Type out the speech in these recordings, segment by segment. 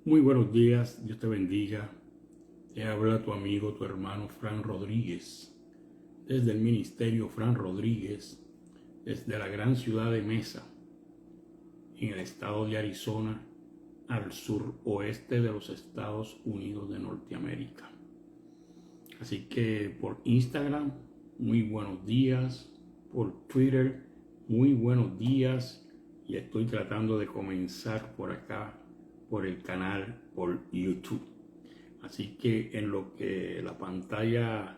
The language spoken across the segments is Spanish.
Muy buenos días, Dios te bendiga. Te habla tu amigo, tu hermano Fran Rodríguez, desde el Ministerio Fran Rodríguez, desde la gran ciudad de Mesa, en el estado de Arizona, al suroeste de los Estados Unidos de Norteamérica. Así que por Instagram, muy buenos días. Por Twitter, muy buenos días. Y estoy tratando de comenzar por acá, por el canal, por YouTube. Así que en lo que la pantalla,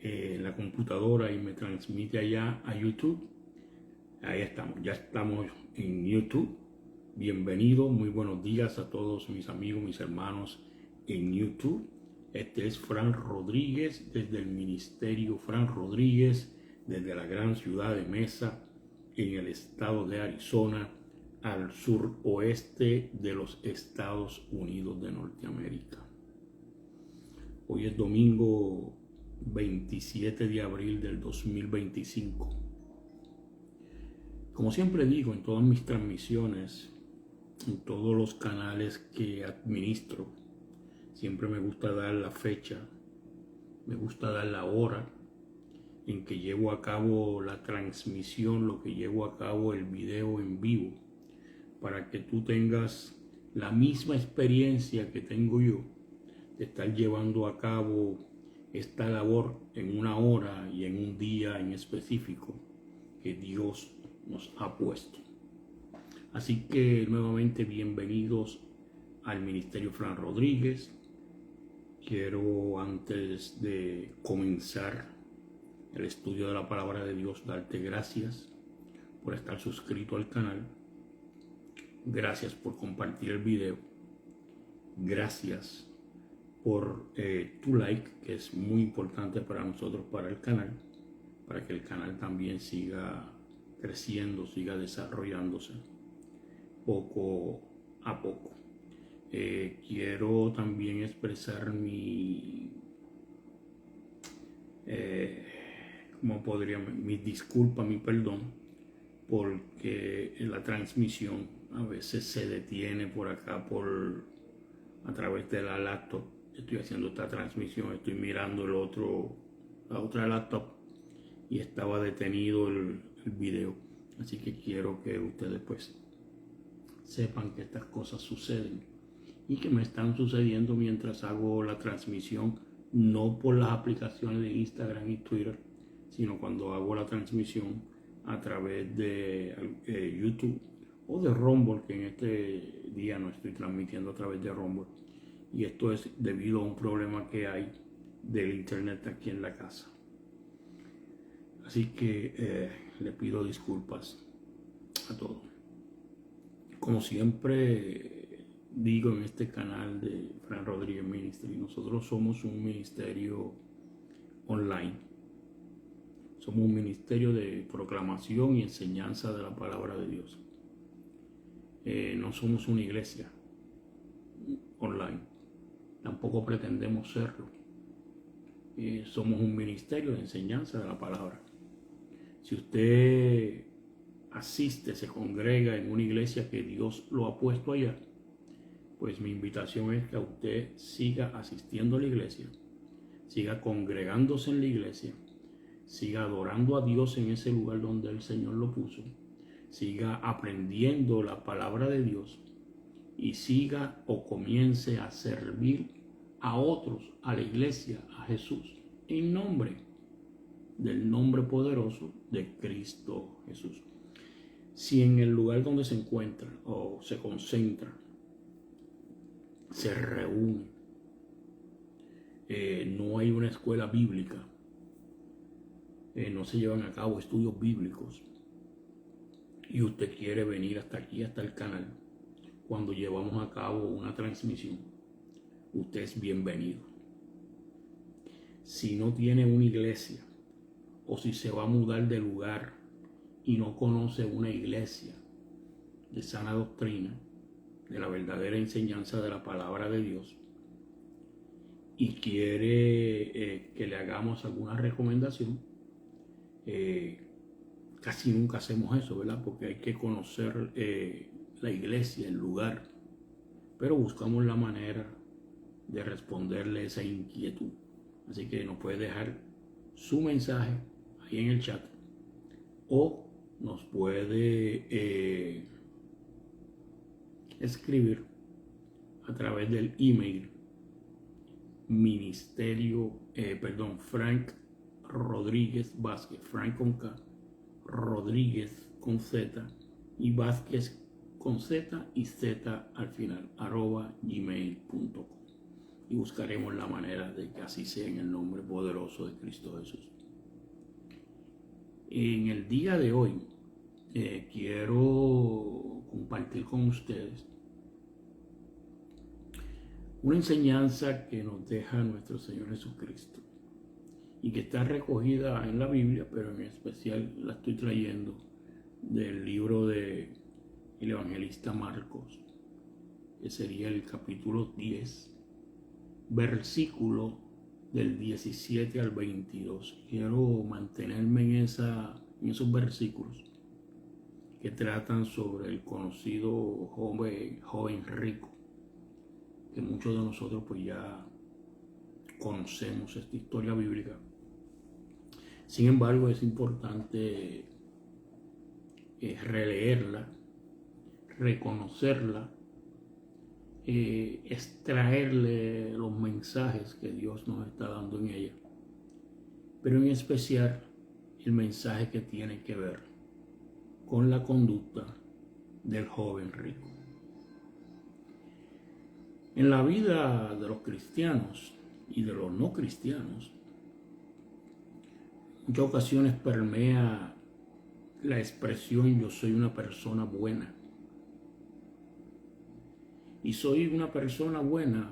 en la computadora y me transmite allá a YouTube, ahí estamos, ya estamos en YouTube. Bienvenido, muy buenos días a todos mis amigos, mis hermanos en YouTube. Este es Fran Rodríguez desde el Ministerio Fran Rodríguez, desde la gran ciudad de Mesa, en el estado de Arizona, al suroeste de los Estados Unidos de Norteamérica. Hoy es domingo 27 de abril del 2025. Como siempre digo en todas mis transmisiones, en todos los canales que administro, siempre me gusta dar la fecha, me gusta dar la hora en que llevo a cabo la transmisión, lo que llevo a cabo el video en vivo, para que tú tengas la misma experiencia que tengo yo de estar llevando a cabo esta labor en una hora y en un día en específico que Dios nos ha puesto. Así que nuevamente bienvenidos al Ministerio Fran Rodríguez. Quiero, antes de comenzar el estudio de la palabra de Dios, darte gracias por estar suscrito al canal. Gracias por compartir el video. Gracias por tu like, que es muy importante para nosotros, para el canal, para que el canal también siga creciendo, siga desarrollándose poco a poco. Quiero también expresar mi disculpa, mi perdón, porque la transmisión a veces se detiene por acá a través de la laptop. Estoy haciendo esta transmisión, estoy mirando la otra laptop y estaba detenido el video. Así que quiero que ustedes pues sepan que estas cosas suceden y que me están sucediendo mientras hago la transmisión, no por las aplicaciones de Instagram y Twitter, sino cuando hago la transmisión a través de YouTube o de Rumble, que en este día no estoy transmitiendo a través de Rumble. Y esto es debido a un problema que hay del internet aquí en la casa. Así que le pido disculpas a todos. Como siempre digo en este canal de Fran Rodríguez Ministry, nosotros somos un ministerio online. Somos un ministerio de proclamación y enseñanza de la palabra de Dios. No somos una iglesia online. Tampoco pretendemos serlo. Somos un ministerio de enseñanza de la palabra. Si usted asiste, se congrega en una iglesia que Dios lo ha puesto allá, pues mi invitación es que a usted siga asistiendo a la iglesia, siga congregándose en la iglesia, siga adorando a Dios en ese lugar donde el Señor lo puso, siga aprendiendo la palabra de Dios y siga o comience a servir a otros, a la iglesia, a Jesús, en nombre del nombre poderoso de Cristo Jesús. Si en el lugar donde se encuentra o se concentra, se reúne, no hay una escuela bíblica, no se llevan a cabo estudios bíblicos y usted quiere venir hasta aquí, hasta el canal, cuando llevamos a cabo una transmisión, usted es bienvenido. Si no tiene una iglesia o si se va a mudar de lugar y no conoce una iglesia de sana doctrina, de la verdadera enseñanza de la palabra de Dios, y quiere que le hagamos alguna recomendación, casi nunca hacemos eso, ¿verdad? Porque hay que conocer la iglesia, el lugar pero buscamos la manera de responderle esa inquietud. Así que nos puede dejar su mensaje ahí en el chat o nos puede escribir a través del email Frank Rodríguez Vázquez, Frank con K, Rodríguez con Z y Vázquez con Z y Z al final, @gmail.com, y buscaremos la manera de que así sea en el nombre poderoso de Cristo Jesús. En el día de hoy quiero compartir con ustedes una enseñanza que nos deja nuestro Señor Jesucristo y que está recogida en la Biblia, pero en especial la estoy trayendo del libro del evangelista Marcos, que sería el capítulo 10, versículo del 17 al 22. Quiero mantenerme en esos versículos que tratan sobre el conocido joven rico, que muchos de nosotros pues ya conocemos esta historia bíblica. Sin embargo, es importante releerla, reconocerla, extraerle los mensajes que Dios nos está dando en ella, pero en especial el mensaje que tiene que ver con la conducta del joven rico. En la vida de los cristianos y de los no cristianos, en muchas ocasiones permea la expresión "yo soy una persona buena". Y soy una persona buena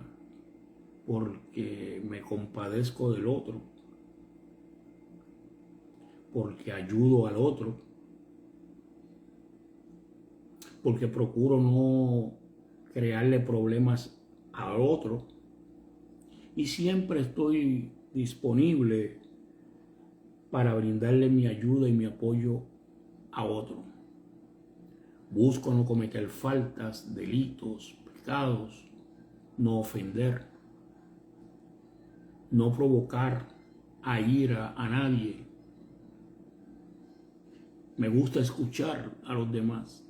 porque me compadezco del otro, porque ayudo al otro, porque procuro no crearle problemas al otro, y siempre estoy disponible para brindarle mi ayuda y mi apoyo a otro. Busco no cometer faltas, delitos, pecados, no ofender, no provocar a ira a nadie. Me gusta escuchar a los demás.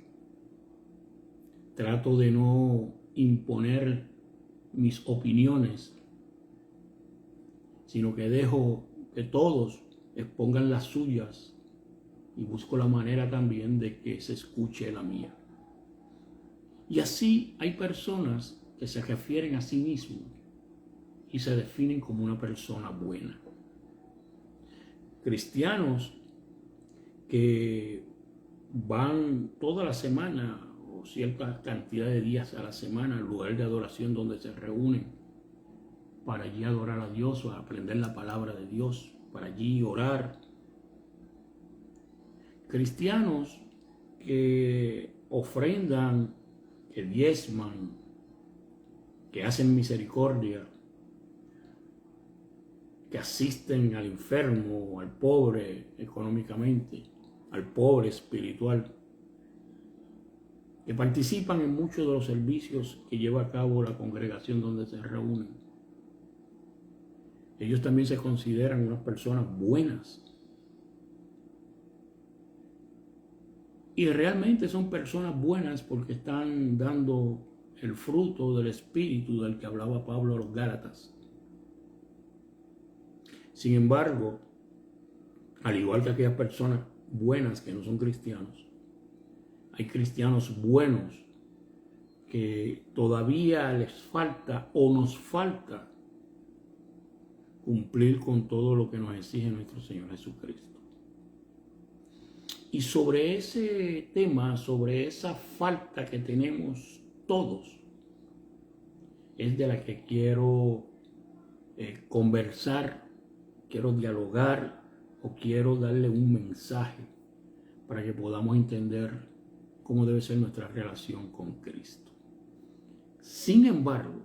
Trato de no imponer mis opiniones, sino que dejo que todos expongan las suyas, y busco la manera también de que se escuche la mía. Y así hay personas que se refieren a sí mismos y se definen como una persona buena. Cristianos que van toda la semana o cierta cantidad de días a la semana al lugar de adoración donde se reúnen para allí adorar a Dios o aprender la palabra de Dios, para allí orar. Cristianos que ofrendan, que diezman, que hacen misericordia, que asisten al enfermo, al pobre económicamente, al pobre espiritual, que participan en muchos de los servicios que lleva a cabo la congregación donde se reúnen. Ellos también se consideran unas personas buenas. Y realmente son personas buenas porque están dando el fruto del Espíritu del que hablaba Pablo a los Gálatas. Sin embargo, al igual que aquellas personas buenas que no son cristianos, hay cristianos buenos que todavía les falta o nos falta cumplir con todo lo que nos exige nuestro Señor Jesucristo. Y sobre ese tema, sobre esa falta que tenemos todos, es de la que quiero conversar, quiero dialogar o quiero darle un mensaje para que podamos entender cómo debe ser nuestra relación con Cristo. Sin embargo,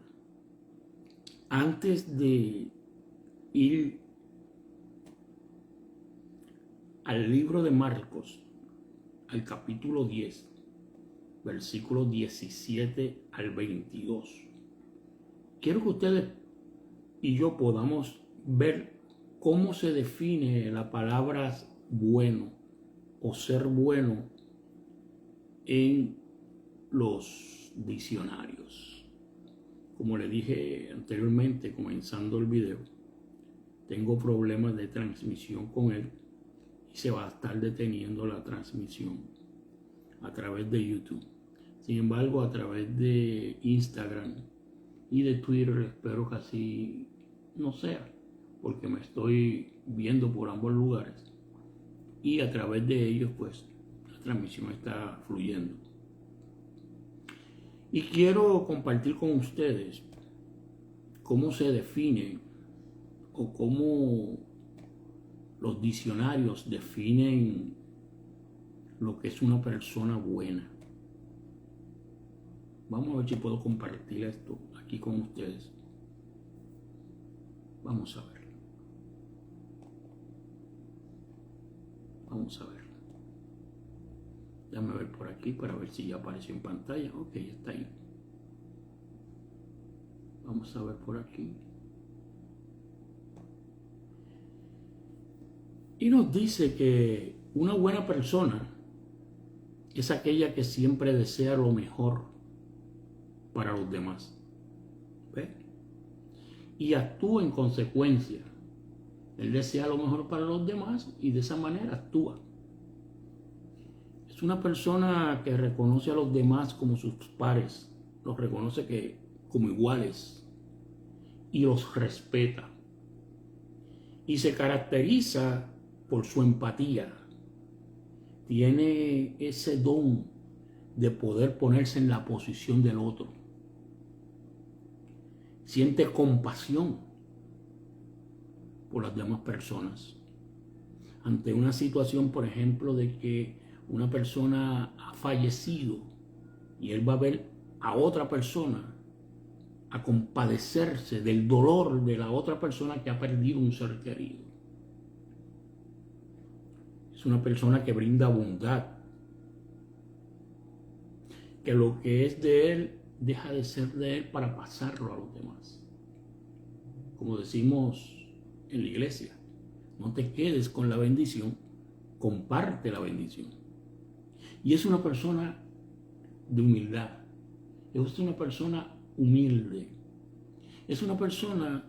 antes de ir al libro de Marcos, al capítulo 10, versículos 17 al 22. Quiero que ustedes y yo podamos ver cómo se define la palabra bueno o ser bueno en los diccionarios. Como le dije anteriormente, comenzando el video, tengo problemas de transmisión con él y se va a estar deteniendo la transmisión a través de YouTube. Sin embargo, a través de Instagram y de Twitter espero que así no sea, porque me estoy viendo por ambos lugares y a través de ellos pues la transmisión está fluyendo. Y quiero compartir con ustedes cómo se define o cómo los diccionarios definen lo que es una persona buena. Vamos a ver si puedo compartir esto aquí con ustedes. Vamos a ver. Vamos a ver. Déjame ver por aquí para ver si ya apareció en pantalla. Ok, está ahí. Vamos a ver por aquí. Y nos dice que una buena persona es aquella que siempre desea lo mejor para los demás. ¿Ve? Y actúa en consecuencia. Él desea lo mejor para los demás y de esa manera actúa. Es una persona que reconoce a los demás como sus pares, los reconoce como iguales y los respeta. Y se caracteriza por su empatía. Tiene ese don de poder ponerse en la posición del otro. Siente compasión por las demás personas. Ante una situación, por ejemplo, de que una persona ha fallecido y él va a ver a otra persona a compadecerse del dolor de la otra persona que ha perdido un ser querido. Es una persona que brinda bondad, que lo que es de él deja de ser de él para pasarlo a los demás. Como decimos en la iglesia, no te quedes con la bendición, comparte la bendición. Y es una persona de humildad, es una persona humilde, es una persona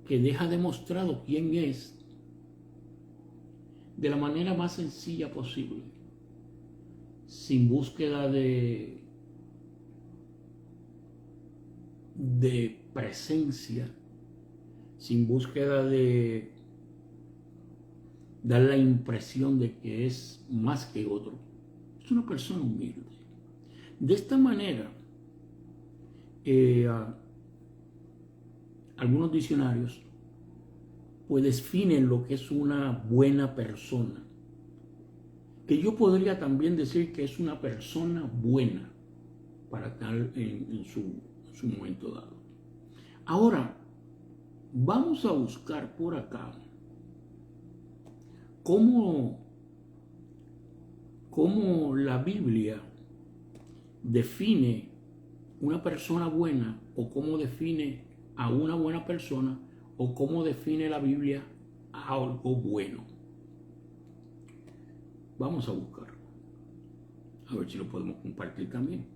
que deja demostrado quién es de la manera más sencilla posible, sin búsqueda de presencia, sin búsqueda de dar la impresión de que es más que otro. Es una persona humilde. De esta manera, algunos diccionarios pues definen lo que es una buena persona, que yo podría también decir que es una persona buena para tal en su momento dado. Ahora, vamos a buscar por acá cómo la Biblia define una persona buena, o cómo define a una buena persona, o cómo define la Biblia a algo bueno. Vamos a buscarlo, a ver si lo podemos compartir también.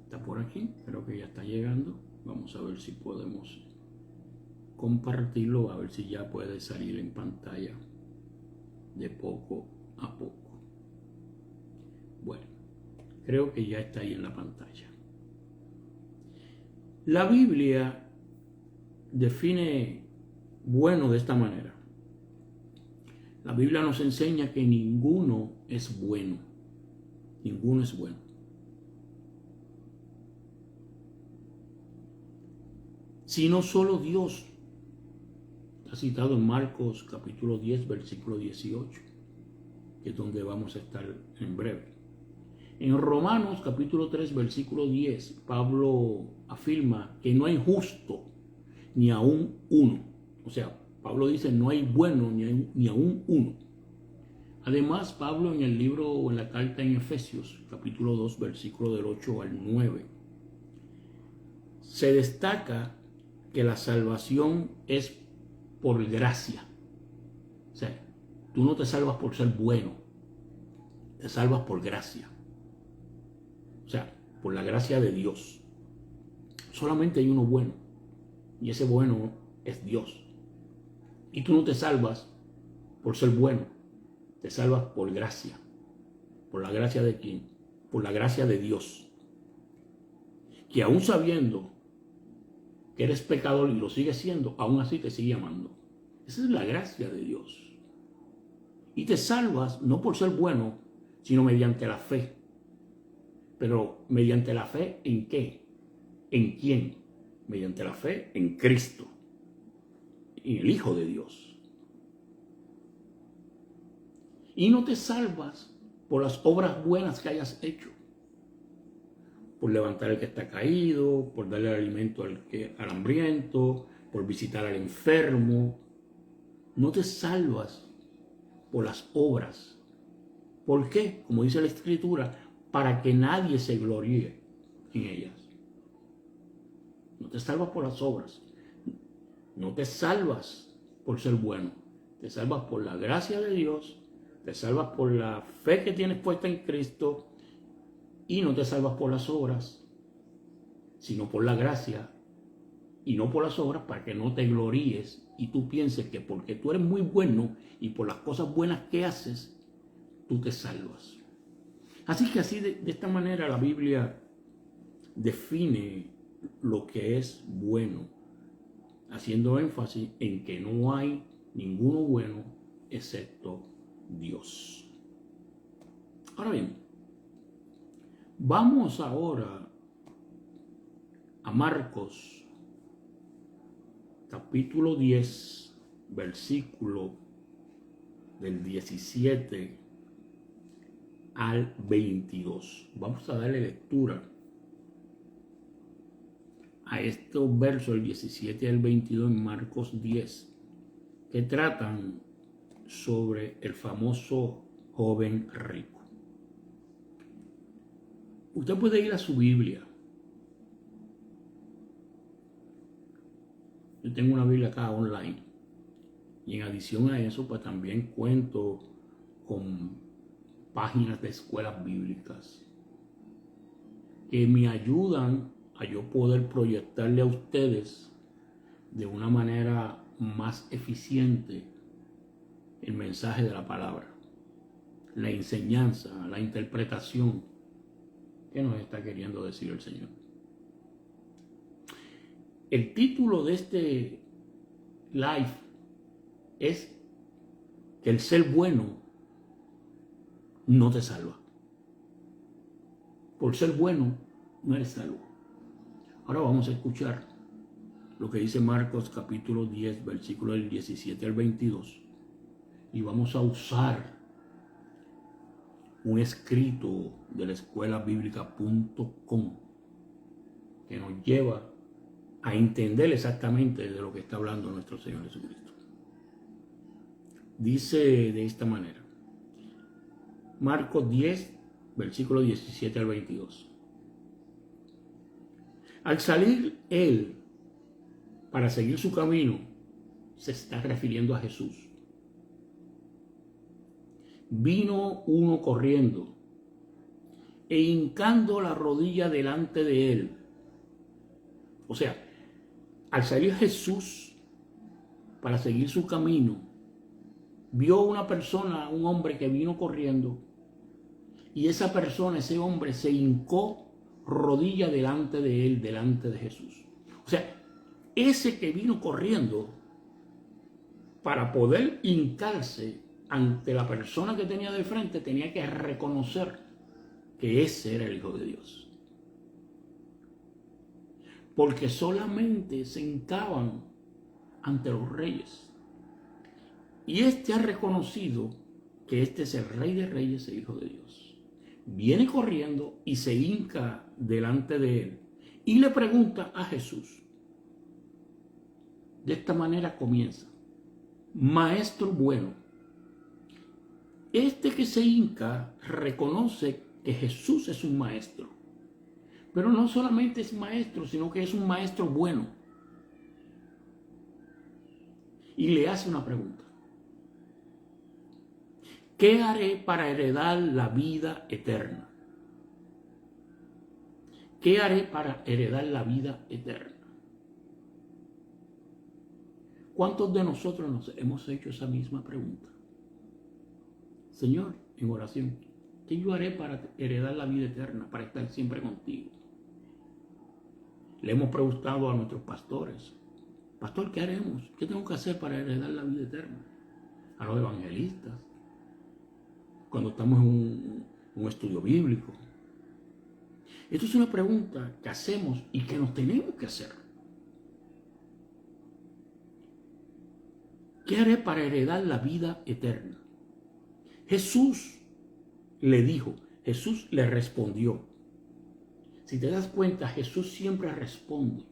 Está por aquí, creo que ya está llegando. Vamos a ver si podemos compartirlo, a ver si ya puede salir en pantalla de poco a poco. Bueno, creo que ya está ahí en la pantalla. La Biblia define bueno de esta manera. La Biblia nos enseña que ninguno es bueno. Ninguno es bueno. Sino solo Dios. Está citado en Marcos capítulo 10, versículo 18, que es donde vamos a estar en breve. En Romanos capítulo 3, versículo 10, Pablo afirma que no hay justo ni aún uno. O sea, Pablo dice no hay bueno ni aún uno. Además, Pablo en el libro o en la carta en Efesios, capítulo 2, versículo del 8 al 9, se destaca que la salvación es por gracia. O sea, tú no te salvas por ser bueno, te salvas por gracia. O sea, por la gracia de Dios. Solamente hay uno bueno, y ese bueno es Dios. Y tú no te salvas por ser bueno, te salvas por gracia. ¿Por la gracia de quién? Por la gracia de Dios. Que aún sabiendo que eres pecador y lo sigues siendo, aún así te sigue amando. Esa es la gracia de Dios. Y te salvas no por ser bueno, sino mediante la fe. Pero mediante la fe ¿en qué? ¿En quién? Mediante la fe en Cristo, en el Hijo de Dios. Y no te salvas por las obras buenas que hayas hecho, por levantar al que está caído, por darle alimento al hambriento, por visitar al enfermo. No te salvas por las obras. ¿Por qué? Como dice la Escritura, para que nadie se gloríe en ellas. No te salvas por las obras. No te salvas por ser bueno. Te salvas por la gracia de Dios. Te salvas por la fe que tienes puesta en Cristo. Y no te salvas por las obras, sino por la gracia. Y no por las obras, para que no te gloríes y tú pienses que porque tú eres muy bueno y por las cosas buenas que haces, tú te salvas. Así que de esta manera la Biblia define lo que es bueno, haciendo énfasis en que no hay ninguno bueno excepto Dios. Ahora bien, vamos ahora a Marcos, capítulo 10, versículo del 17 al 22. Vamos a darle lectura a estos versos, el 17 al 22 en Marcos 10, que tratan sobre el famoso joven rico. Usted puede ir a su Biblia. Yo tengo una Biblia acá online. Y en adición a eso, pues también cuento con páginas de escuelas bíblicas que me ayudan a yo poder proyectarle a ustedes de una manera más eficiente el mensaje de la palabra, la enseñanza, la interpretación que nos está queriendo decir el Señor. El título de este live es que el ser bueno no te salva. Por ser bueno no eres salvo. Ahora vamos a escuchar lo que dice Marcos capítulo 10, versículo del 17 al 22. Y vamos a usar un escrito de la escuelabíblica.com que nos lleva a entender exactamente de lo que está hablando nuestro Señor Jesucristo. Dice de esta manera, Marcos 10, versículo 17 al 22. Al salir él para seguir su camino, se está refiriendo a Jesús. Vino uno corriendo e hincando la rodilla delante de él. O sea, al salir Jesús para seguir su camino, vio una persona, un hombre que vino corriendo, y esa persona, ese hombre, se hincó rodilla delante de él, delante de Jesús. O sea, ese que vino corriendo para poder hincarse ante la persona que tenía de frente, tenía que reconocer que ese era el Hijo de Dios. Porque solamente se hincaban ante los reyes. Y este ha reconocido que este es el Rey de Reyes, el Hijo de Dios. viene corriendo y se hinca delante de él y le pregunta a Jesús. De esta manera comienza: Maestro bueno. Este que se hinca reconoce que Jesús es un maestro, pero no solamente es maestro, sino que es un maestro bueno. Y le hace una pregunta: ¿qué haré para heredar la vida eterna? ¿Qué haré para heredar la vida eterna? ¿Cuántos de nosotros nos hemos hecho esa misma pregunta? Señor, en oración, ¿qué yo haré para heredar la vida eterna, para estar siempre contigo? Le hemos preguntado a nuestros pastores: Pastor, ¿qué haremos? ¿Qué tengo que hacer para heredar la vida eterna? A los evangelistas, cuando estamos en un estudio bíblico. Esto es una pregunta que hacemos y que nos tenemos que hacer. ¿Qué haré para heredar la vida eterna? Jesús le dijo, Jesús le respondió. Si te das cuenta, Jesús siempre responde.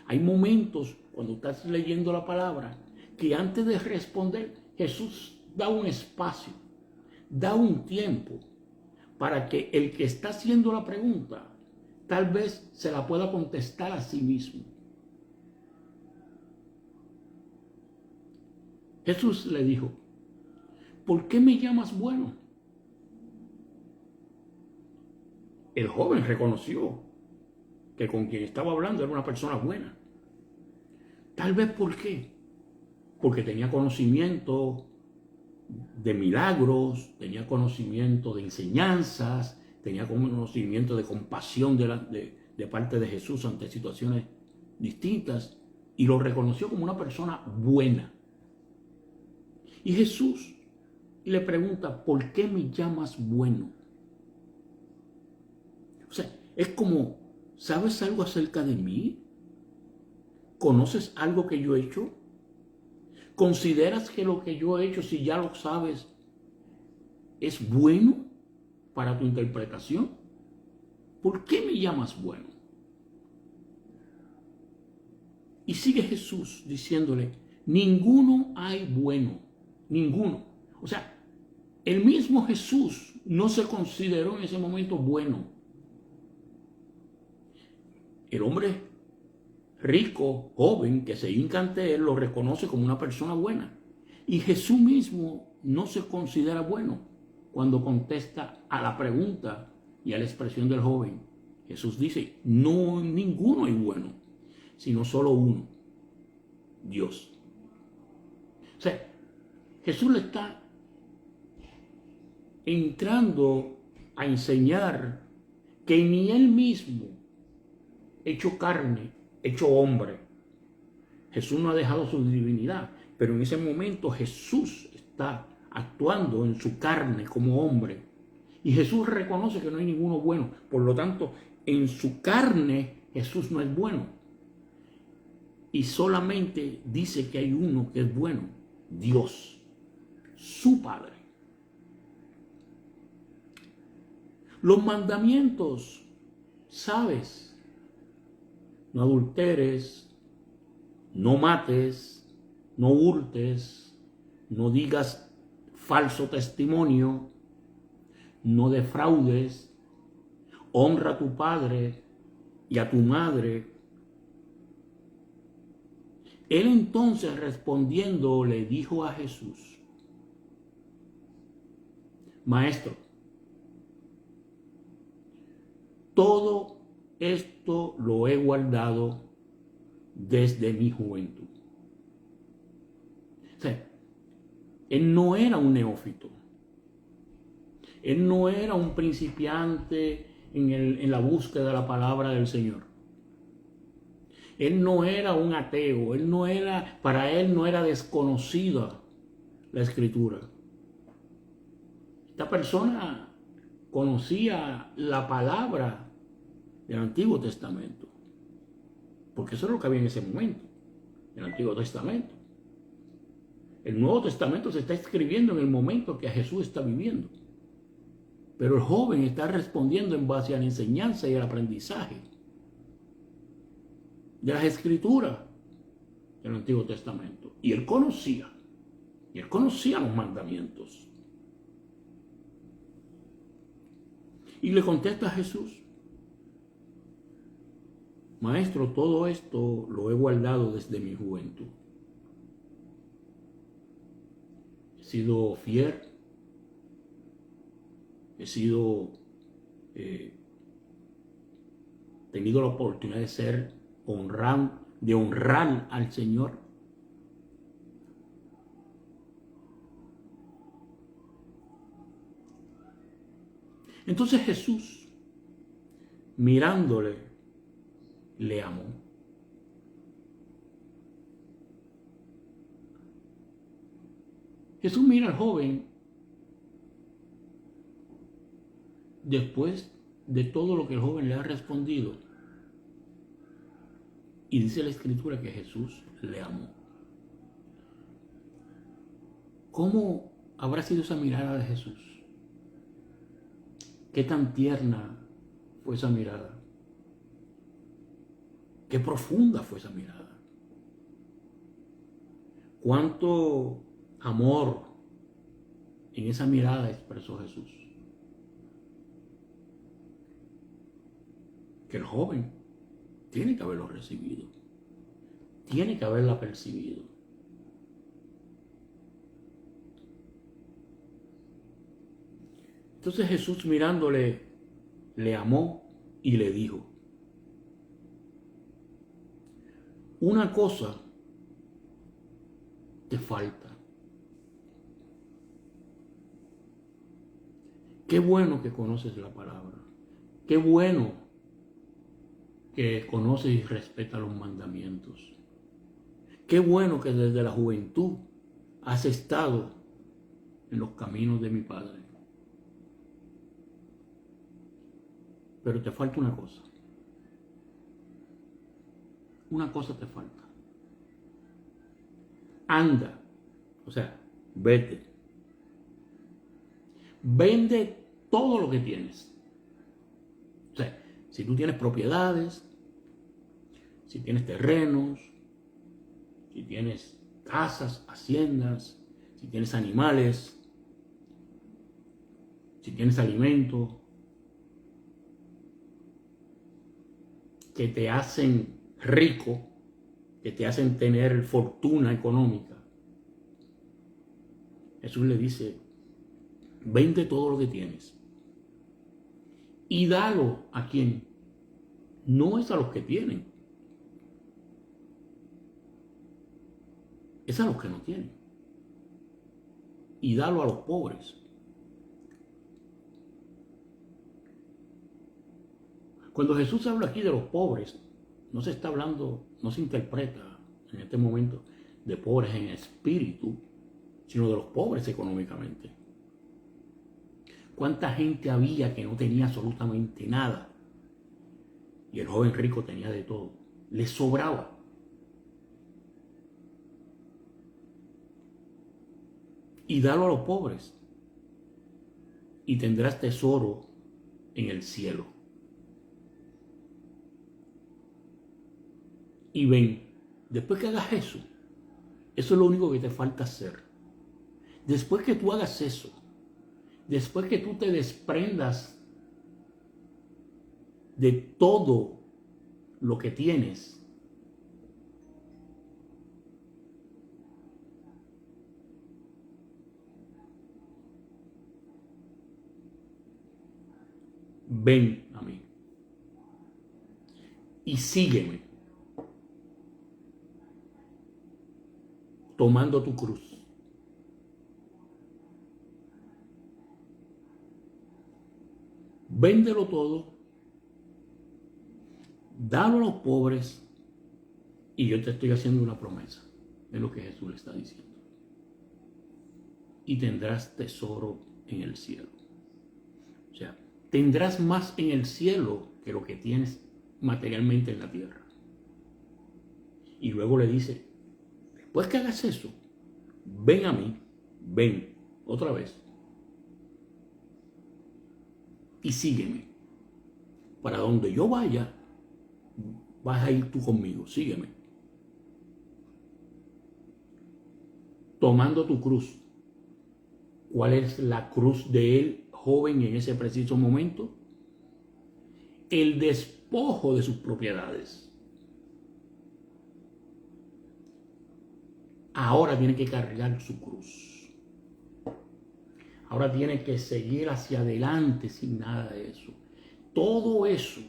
Hay momentos cuando estás leyendo la palabra que antes de responder, Jesús da un espacio, da un tiempo para que el que está haciendo la pregunta tal vez se la pueda contestar a sí mismo. Jesús le dijo: ¿por qué me llamas bueno? El joven reconoció que con quien estaba hablando era una persona buena. Tal vez ¿por qué? Porque tenía conocimiento de milagros, tenía conocimiento de enseñanzas, tenía conocimiento de compasión de parte de Jesús ante situaciones distintas, y lo reconoció como una persona buena. Y Jesús le pregunta: ¿por qué me llamas bueno? O sea, es como: ¿sabes algo acerca de mí? ¿Conoces algo que yo he hecho? ¿Consideras que lo que yo he hecho, si ya lo sabes, es bueno para tu interpretación? ¿Por qué me llamas bueno? Y sigue Jesús diciéndole: ninguno hay bueno, ninguno. O sea, el mismo Jesús no se consideró en ese momento bueno. El hombre rico, joven, que se hinca ante él, lo reconoce como una persona buena. Y Jesús mismo no se considera bueno cuando contesta a la pregunta y a la expresión del joven. Jesús dice: no, ninguno es bueno, sino solo uno, Dios. O sea, Jesús le está entrando a enseñar que ni él mismo, hecho carne, hecho hombre, Jesús no ha dejado su divinidad, pero en ese momento Jesús está actuando en su carne como hombre, y Jesús reconoce que no hay ninguno bueno. Por lo tanto, en su carne Jesús no es bueno, y solamente dice que hay uno que es bueno: Dios, su Padre. Los mandamientos, ¿sabes? No adulteres, no mates, no hurtes, no digas falso testimonio, no defraudes, honra a tu padre y a tu madre. Él entonces, respondiendo, le dijo a Jesús: Maestro, todo esto lo he guardado desde mi juventud. O sea, él no era un neófito. Él no era un principiante en la búsqueda de la palabra del Señor. Él no era un ateo. Para él no era desconocida la Escritura. Esta persona conocía la palabra del Antiguo Testamento, porque eso es lo que había en ese momento, el Antiguo Testamento. El Nuevo Testamento se está escribiendo en el momento que Jesús está viviendo. Pero el joven está respondiendo en base a la enseñanza y al aprendizaje de las escrituras del Antiguo Testamento. Y él conocía los mandamientos. Y le contesta a Jesús: Maestro, todo esto lo he guardado desde mi juventud. He sido fiel, he sido, tenido la oportunidad de honrar al Señor. Entonces Jesús, mirándole, le amó. Jesús mira al joven después de todo lo que el joven le ha respondido, y dice la Escritura que Jesús le amó. ¿Cómo habrá sido esa mirada de Jesús? ¿Qué tan tierna fue esa mirada? ¿Qué profunda fue esa mirada? ¿Cuánto amor en esa mirada expresó Jesús? Que el joven tiene que haberlo recibido, tiene que haberla percibido. Entonces Jesús, mirándole, le amó y le dijo: una cosa te falta. Qué bueno que conoces la palabra. Qué bueno que conoces y respetas los mandamientos. Qué bueno que desde la juventud has estado en los caminos de mi Padre. Pero te falta una cosa. Una cosa te falta. Anda, o sea, vete. Vende todo lo que tienes. O sea, si tú tienes propiedades, si tienes terrenos, si tienes casas, haciendas, si tienes animales, si tienes alimento que te hacen rico, que te hacen tener fortuna económica, Jesús le dice: vende todo lo que tienes y dalo a quien. No es a los que tienen, es a los que no tienen. Y dalo a los pobres. Cuando Jesús habla aquí de los pobres, no se está hablando, no se interpreta en este momento de pobres en espíritu, sino de los pobres económicamente. ¿Cuánta gente había que no tenía absolutamente nada? Y el joven rico tenía de todo. Le sobraba. Y dalo a los pobres. Y tendrás tesoro en el cielo. Y ven, después que hagas eso es lo único que te falta hacer. Después que tú hagas eso, después que tú te desprendas de todo lo que tienes, ven a mí y sígueme, tomando tu cruz. Véndelo todo, dalo a los pobres, y yo te estoy haciendo una promesa. Es lo que Jesús le está diciendo. Y tendrás tesoro en el cielo. O sea, tendrás más en el cielo que lo que tienes materialmente en la tierra. Y luego le dice: después que hagas eso, ven a mí, ven, otra vez. y sígueme. Para donde yo vaya, vas a ir tú conmigo, sígueme. Tomando tu cruz. ¿Cuál es la cruz de él, joven, en ese preciso momento? El despojo de sus propiedades. Ahora tiene que cargar su cruz. Ahora tiene que seguir hacia adelante sin nada de eso. Todo eso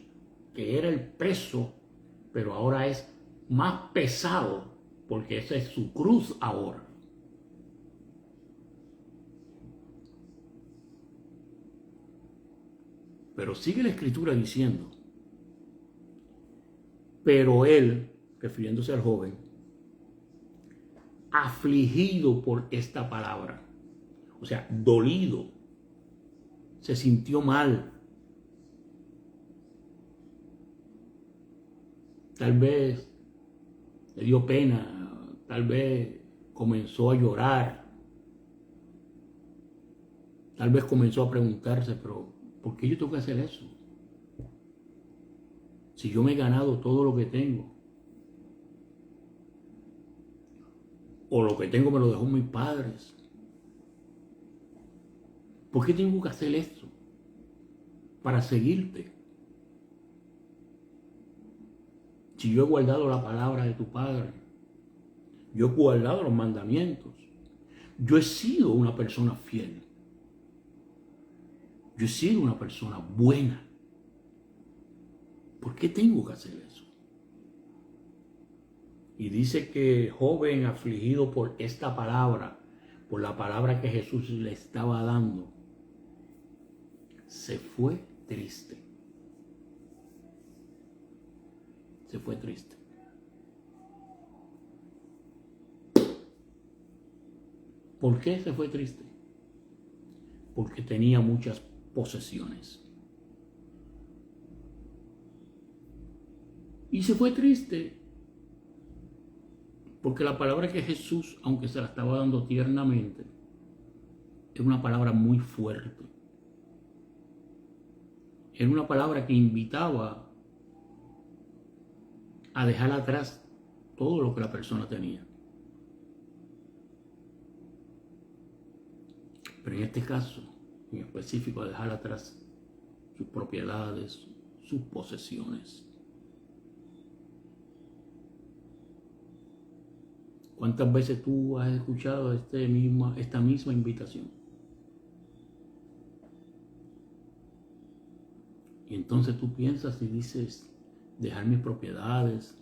que era el peso, pero ahora es más pesado porque esa es su cruz ahora. Pero sigue la escritura diciendo, pero él, refiriéndose al joven, afligido por esta palabra, o sea, dolido, se sintió mal. Tal vez le dio pena, tal vez comenzó a llorar, tal vez comenzó a preguntarse, pero ¿por qué yo tengo que hacer eso? Si yo me he ganado todo lo que tengo, o lo que tengo me lo dejó mis padres, ¿por qué tengo que hacer esto? Para seguirte. Si yo he guardado la palabra de tu padre, yo he guardado los mandamientos, yo he sido una persona fiel, yo he sido una persona buena, ¿por qué tengo que hacer eso? Y dice que joven afligido por esta palabra, por la palabra que Jesús le estaba dando, se fue triste. Se fue triste. ¿Por qué se fue triste? Porque tenía muchas posesiones. Y se fue triste porque la palabra que Jesús, aunque se la estaba dando tiernamente, es una palabra muy fuerte. Era una palabra que invitaba a dejar atrás todo lo que la persona tenía. Pero en este caso, en específico, a dejar atrás sus propiedades, sus posesiones. ¿Cuántas veces tú has escuchado esta misma invitación? Y entonces tú piensas y dices, dejar mis propiedades,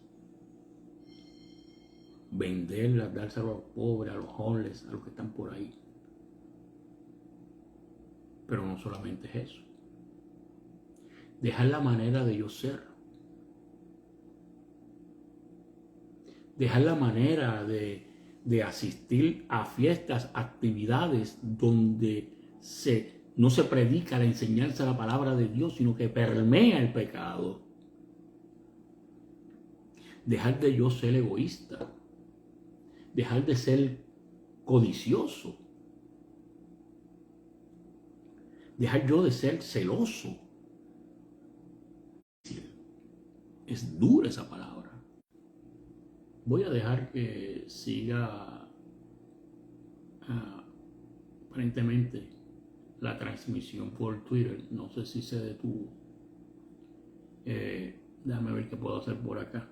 venderlas, dárselas a los pobres, a los homeless, a los que están por ahí. Pero no solamente es eso. Dejar la manera de yo ser. Dejar la manera de asistir a fiestas, actividades donde no se predica la enseñanza de la palabra de Dios, sino que permea el pecado. Dejar de yo ser egoísta. Dejar de ser codicioso. Dejar yo de ser celoso. Es dura esa palabra. Voy a dejar que siga aparentemente la transmisión por Twitter. No sé si se detuvo. Déjame ver qué puedo hacer por acá.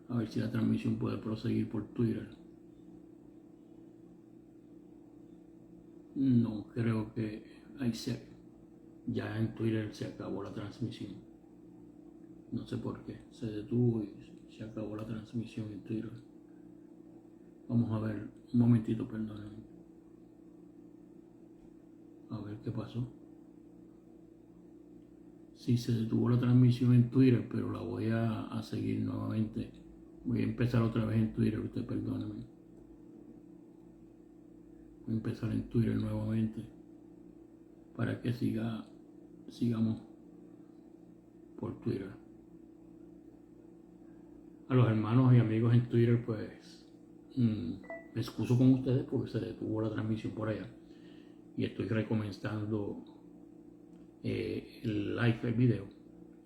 A ver si la transmisión puede proseguir por Twitter. No, creo que ya en Twitter se acabó la transmisión. No sé por qué. Se detuvo y se acabó la transmisión en Twitter. Vamos a ver, un momentito, perdónenme. A ver qué pasó. Sí, se detuvo la transmisión en Twitter, pero la voy a seguir nuevamente. Voy a empezar otra vez en Twitter, usted perdóneme. Voy a empezar en Twitter nuevamente para que sigamos por Twitter. A los hermanos y amigos en Twitter, pues me excuso con ustedes porque se detuvo la transmisión por allá y estoy recomenzando el live, el video,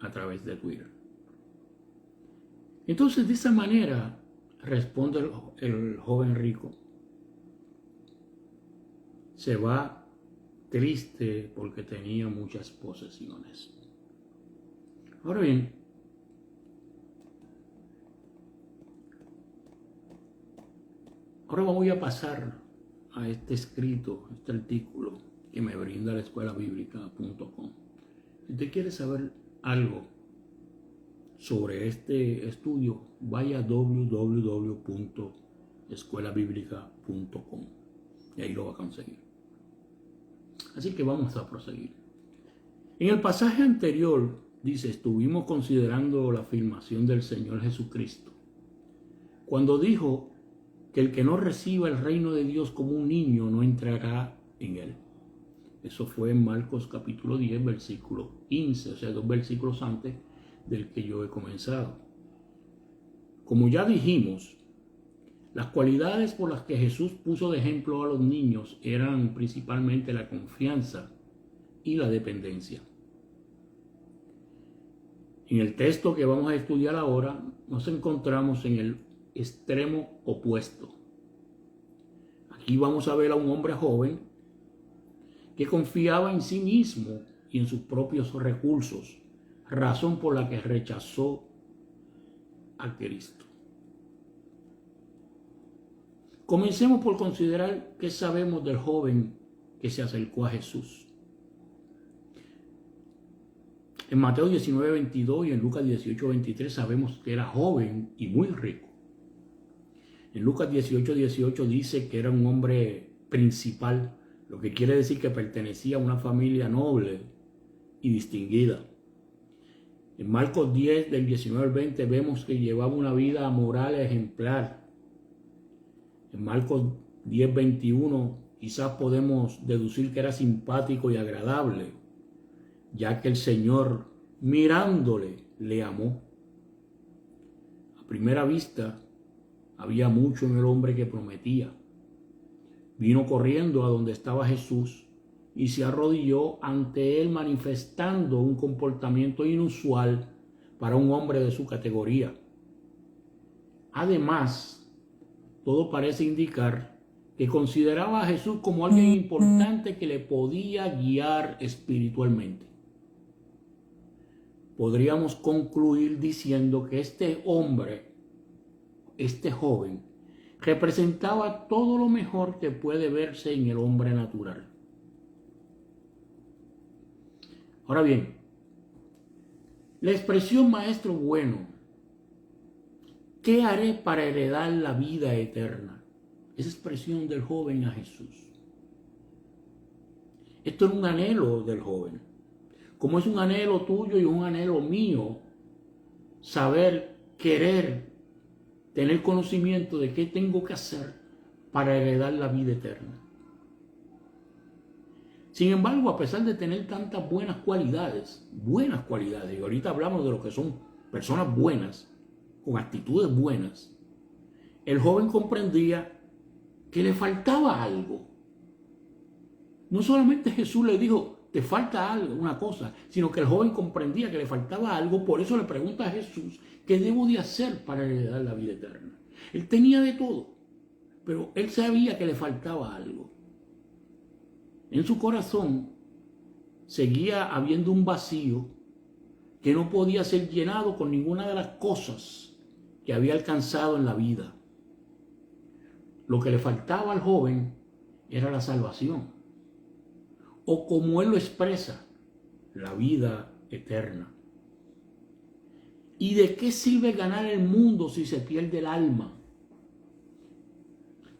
a través de Twitter. Entonces, de esa manera responde el joven rico. Se va triste porque tenía muchas posesiones. Ahora bien, ahora voy a pasar a este escrito, este artículo que me brinda la escuelabiblica.com. Si usted quiere saber algo sobre este estudio, vaya a www.escuelabiblica.com y ahí lo va a conseguir. Así que vamos a proseguir. En el pasaje anterior dice, estuvimos considerando la afirmación del Señor Jesucristo cuando dijo que el que no reciba el reino de Dios como un niño no entrará en él. Eso fue en Marcos capítulo 10, versículo 15, o sea, 2 versículos antes del que yo he comenzado. Como ya dijimos, las cualidades por las que Jesús puso de ejemplo a los niños eran principalmente la confianza y la dependencia. En el texto que vamos a estudiar ahora, nos encontramos en el extremo opuesto. Aquí vamos a ver a un hombre joven que confiaba en sí mismo y en sus propios recursos, razón por la que rechazó a Cristo. Comencemos por considerar qué sabemos del joven que se acercó a Jesús. En Mateo 19:22 y en Lucas 18:23 sabemos que era joven y muy rico. En Lucas 18:18 dice que era un hombre principal, lo que quiere decir que pertenecía a una familia noble y distinguida. En Marcos 10, del 19 al 20, vemos que llevaba una vida moral ejemplar. En Marcos 10:21 quizás podemos deducir que era simpático y agradable, ya que el Señor, mirándole, le amó. A primera vista, había mucho en el hombre que prometía. Vino corriendo a donde estaba Jesús y se arrodilló ante él, manifestando un comportamiento inusual para un hombre de su categoría. Además, todo parece indicar que consideraba a Jesús como alguien importante que le podía guiar espiritualmente. Podríamos concluir diciendo que este hombre, este joven, representaba todo lo mejor que puede verse en el hombre natural. Ahora bien, la expresión maestro bueno, ¿qué haré para heredar la vida eterna? Esa expresión del joven a Jesús. Esto es un anhelo del joven. Como es un anhelo tuyo y un anhelo mío, saber, querer, tener conocimiento de qué tengo que hacer para heredar la vida eterna. Sin embargo, a pesar de tener tantas buenas cualidades, y ahorita hablamos de lo que son personas buenas, con actitudes buenas, el joven comprendía que le faltaba algo. No solamente Jesús le dijo, te falta algo, una cosa, sino que el joven comprendía que le faltaba algo, por eso le pregunta a Jesús, ¿qué debo de hacer para heredar la vida eterna? Él tenía de todo, pero él sabía que le faltaba algo. En su corazón seguía habiendo un vacío que no podía ser llenado con ninguna de las cosas que había alcanzado en la vida. Lo que le faltaba al joven era la salvación, o como él lo expresa, la vida eterna. ¿Y de qué sirve ganar el mundo si se pierde el alma?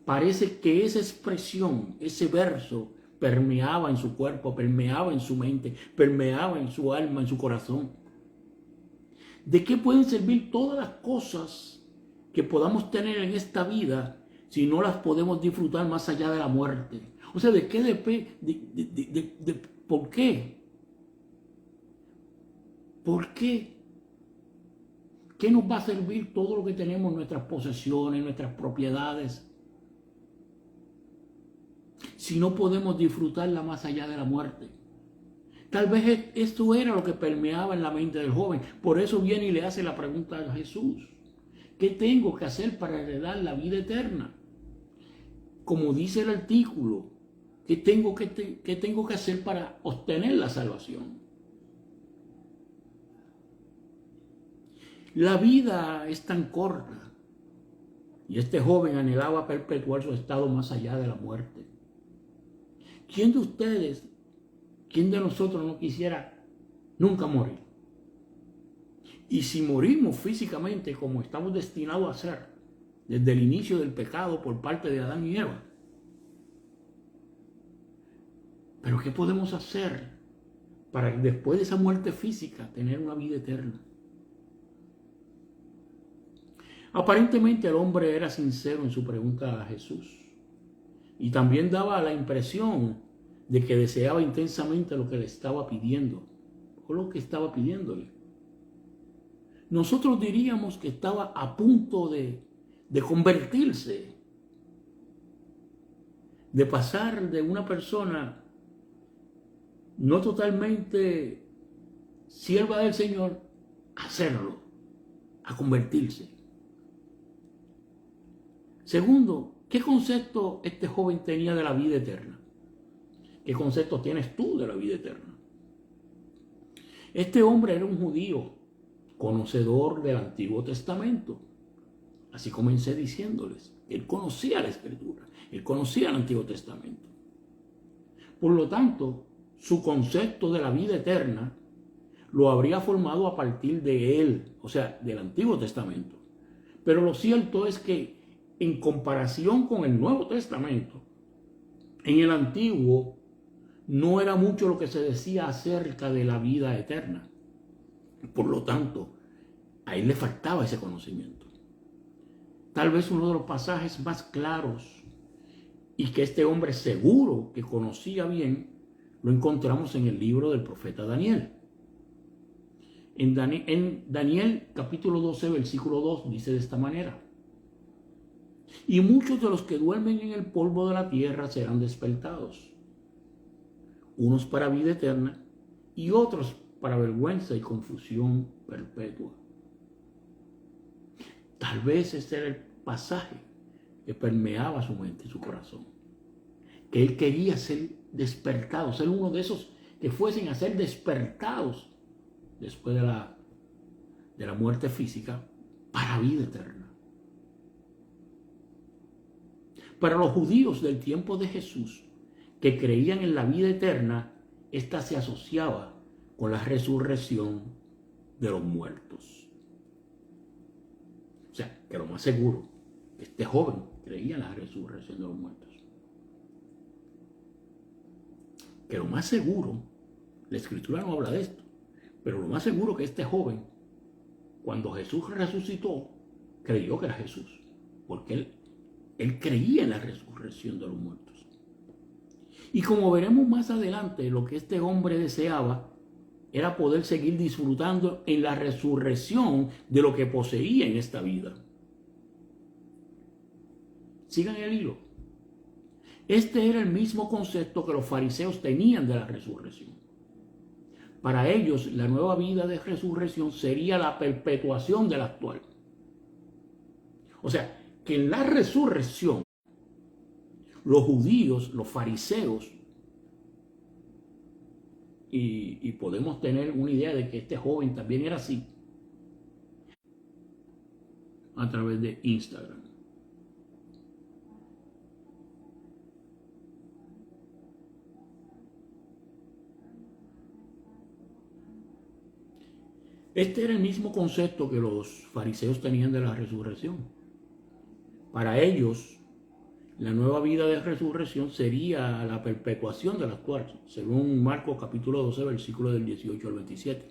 Parece que esa expresión, ese verso, permeaba en su cuerpo, permeaba en su mente, permeaba en su alma, en su corazón. ¿De qué pueden servir todas las cosas que podamos tener en esta vida si no las podemos disfrutar más allá de la muerte? O sea, ¿de qué ¿por qué? ¿Por qué? ¿Qué nos va a servir todo lo que tenemos, nuestras posesiones, nuestras propiedades, si no podemos disfrutarla más allá de la muerte? Tal vez esto era lo que permeaba en la mente del joven. Por eso viene y le hace la pregunta a Jesús: ¿qué tengo que hacer para heredar la vida eterna? Como dice el artículo, ¿qué tengo que hacer para obtener la salvación? La vida es tan corta y este joven anhelaba perpetuar su estado más allá de la muerte. ¿Quién de ustedes, quién de nosotros no quisiera nunca morir? Y si morimos físicamente como estamos destinados a hacer desde el inicio del pecado por parte de Adán y Eva, ¿pero qué podemos hacer para después de esa muerte física tener una vida eterna? Aparentemente el hombre era sincero en su pregunta a Jesús y también daba la impresión de que deseaba intensamente lo que le estaba pidiendo o lo que estaba pidiéndole. Nosotros diríamos que estaba a punto de convertirse, de pasar de una persona no totalmente sierva del Señor a hacerlo, a convertirse. Segundo, ¿qué concepto este joven tenía de la vida eterna? ¿Qué concepto tienes tú de la vida eterna? Este hombre era un judío, conocedor del Antiguo Testamento. Así comencé diciéndoles, él conocía la Escritura, él conocía el Antiguo Testamento. Por lo tanto, su concepto de la vida eterna lo habría formado a partir de él, o sea, del Antiguo Testamento. Pero lo cierto es que en comparación con el Nuevo Testamento, en el Antiguo no era mucho lo que se decía acerca de la vida eterna. Por lo tanto, a él le faltaba ese conocimiento. Tal vez uno de los pasajes más claros y que este hombre seguro que conocía bien, lo encontramos en el libro del profeta Daniel. En Daniel capítulo 12, versículo 2 dice de esta manera: y muchos de los que duermen en el polvo de la tierra serán despertados, unos para vida eterna y otros para vergüenza y confusión perpetua. Tal vez este era el pasaje que permeaba su mente y su corazón, que él quería ser despertado, ser uno de esos que fuesen a ser despertados después de la muerte física para vida eterna. Para los judíos del tiempo de Jesús, que creían en la vida eterna, esta se asociaba con la resurrección de los muertos. O sea, que lo más seguro, este joven creía en la resurrección de los muertos. Que lo más seguro, la Escritura no habla de esto, pero lo más seguro que este joven, cuando Jesús resucitó, creyó que era Jesús, porque él creía en la resurrección de los muertos. Y como veremos más adelante, lo que este hombre deseaba era poder seguir disfrutando en la resurrección de lo que poseía en esta vida. Sigan el hilo. Este era el mismo concepto que los fariseos tenían de la resurrección. Para ellos, la nueva vida de resurrección sería la perpetuación de la actual. O sea, que en la resurrección, los judíos, los fariseos, y podemos tener una idea de que este joven también era así, a través de Instagram. Este era el mismo concepto que los fariseos tenían de la resurrección. Para ellos, la nueva vida de resurrección sería la perpetuación de la actual, según Marcos capítulo 12, versículos del 18 al 27.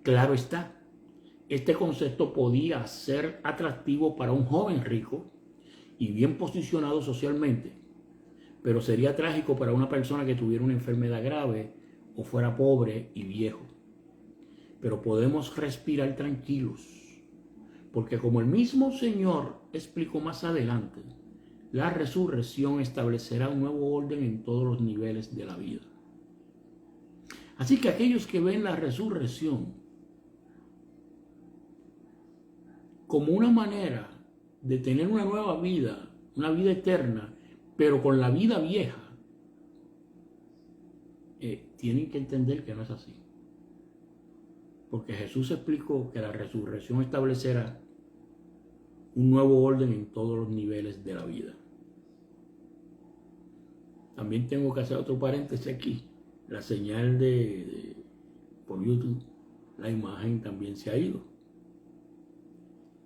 Claro está, este concepto podía ser atractivo para un joven rico y bien posicionado socialmente, pero sería trágico para una persona que tuviera una enfermedad grave o fuera pobre y viejo. Pero podemos respirar tranquilos, porque como el mismo Señor explicó más adelante, la resurrección establecerá un nuevo orden en todos los niveles de la vida. Así que aquellos que ven la resurrección como una manera de tener una nueva vida, una vida eterna, pero con la vida vieja, tienen que entender que no es así. Porque Jesús explicó que la resurrección establecerá un nuevo orden en todos los niveles de la vida. También tengo que hacer otro paréntesis aquí. La señal por YouTube, la imagen también se ha ido.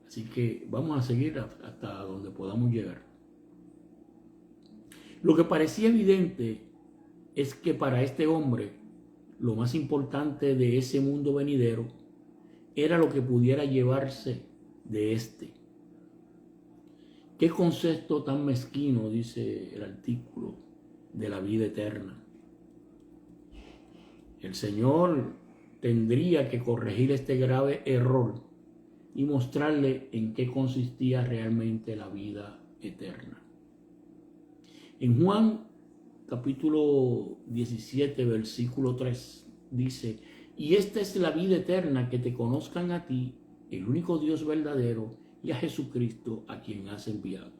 Así que vamos a seguir hasta donde podamos llegar. Lo que parecía evidente es que para este hombre lo más importante de ese mundo venidero era lo que pudiera llevarse de este. ¿Qué concepto tan mezquino, dice el artículo, de la vida eterna? El Señor tendría que corregir este grave error y mostrarle en qué consistía realmente la vida eterna. En Juan capítulo 17, versículo 3, dice: y esta es la vida eterna, que te conozcan a ti, el único Dios verdadero, y a Jesucristo, a quien has enviado.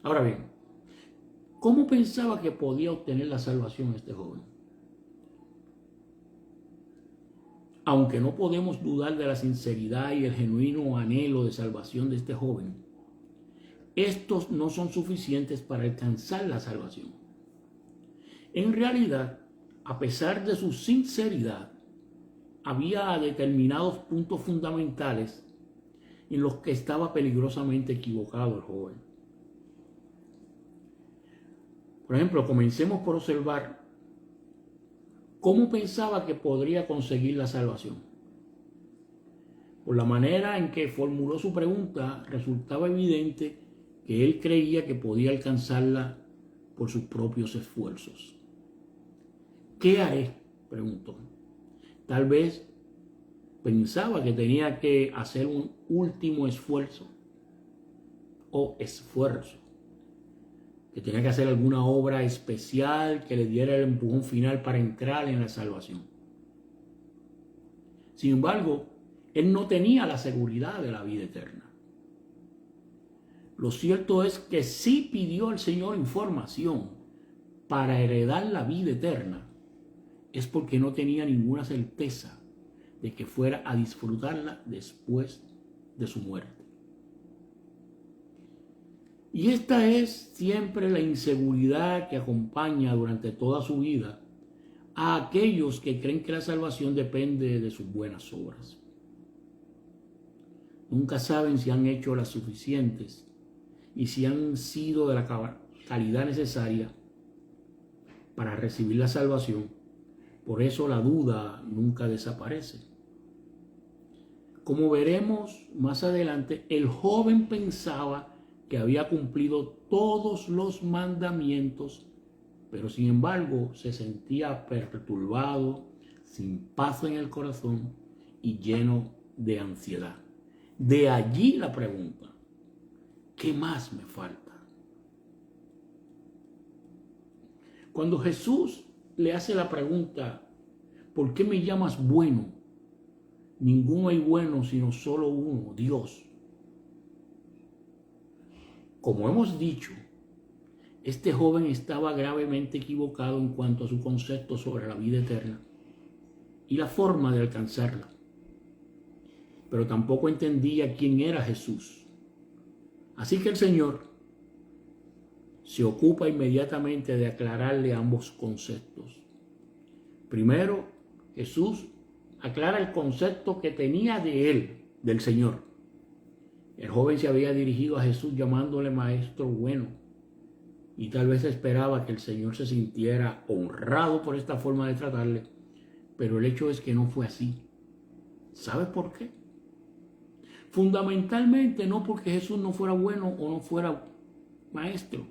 Ahora bien, ¿cómo pensaba que podía obtener la salvación este joven? Aunque no podemos dudar de la sinceridad y el genuino anhelo de salvación de este joven, estos no son suficientes para alcanzar la salvación. En realidad, a pesar de su sinceridad, había determinados puntos fundamentales en los que estaba peligrosamente equivocado el joven. Por ejemplo, comencemos por observar cómo pensaba que podría conseguir la salvación. Por la manera en que formuló su pregunta, resultaba evidente que él creía que podía alcanzarla por sus propios esfuerzos. ¿Qué haré?, preguntó. Tal vez pensaba que tenía que hacer un último esfuerzo que tenía que hacer alguna obra especial que le diera el empujón final para entrar en la salvación. Sin embargo, él no tenía la seguridad de la vida eterna. Lo cierto es que sí pidió al Señor información para heredar la vida eterna, es porque no tenía ninguna certeza de que fuera a disfrutarla después de su muerte. Y esta es siempre la inseguridad que acompaña durante toda su vida a aquellos que creen que la salvación depende de sus buenas obras. Nunca saben si han hecho las suficientes y si han sido de la calidad necesaria para recibir la salvación. Por eso la duda nunca desaparece. Como veremos más adelante, el joven pensaba que había cumplido todos los mandamientos, pero sin embargo se sentía perturbado, sin paz en el corazón y lleno de ansiedad. De allí la pregunta: ¿qué más me falta? Cuando Jesús le hace la pregunta: ¿por qué me llamas bueno? Ninguno hay bueno sino solo uno, Dios. Como hemos dicho, este joven estaba gravemente equivocado en cuanto a su concepto sobre la vida eterna y la forma de alcanzarla. Pero tampoco entendía quién era Jesús. Así que el Señor se ocupa inmediatamente de aclararle ambos conceptos. Primero, Jesús aclara el concepto que tenía de él, del Señor. El joven se había dirigido a Jesús llamándole maestro bueno, y tal vez esperaba que el Señor se sintiera honrado por esta forma de tratarle, pero el hecho es que no fue así. ¿Sabe por qué? Fundamentalmente no porque Jesús no fuera bueno o no fuera maestro,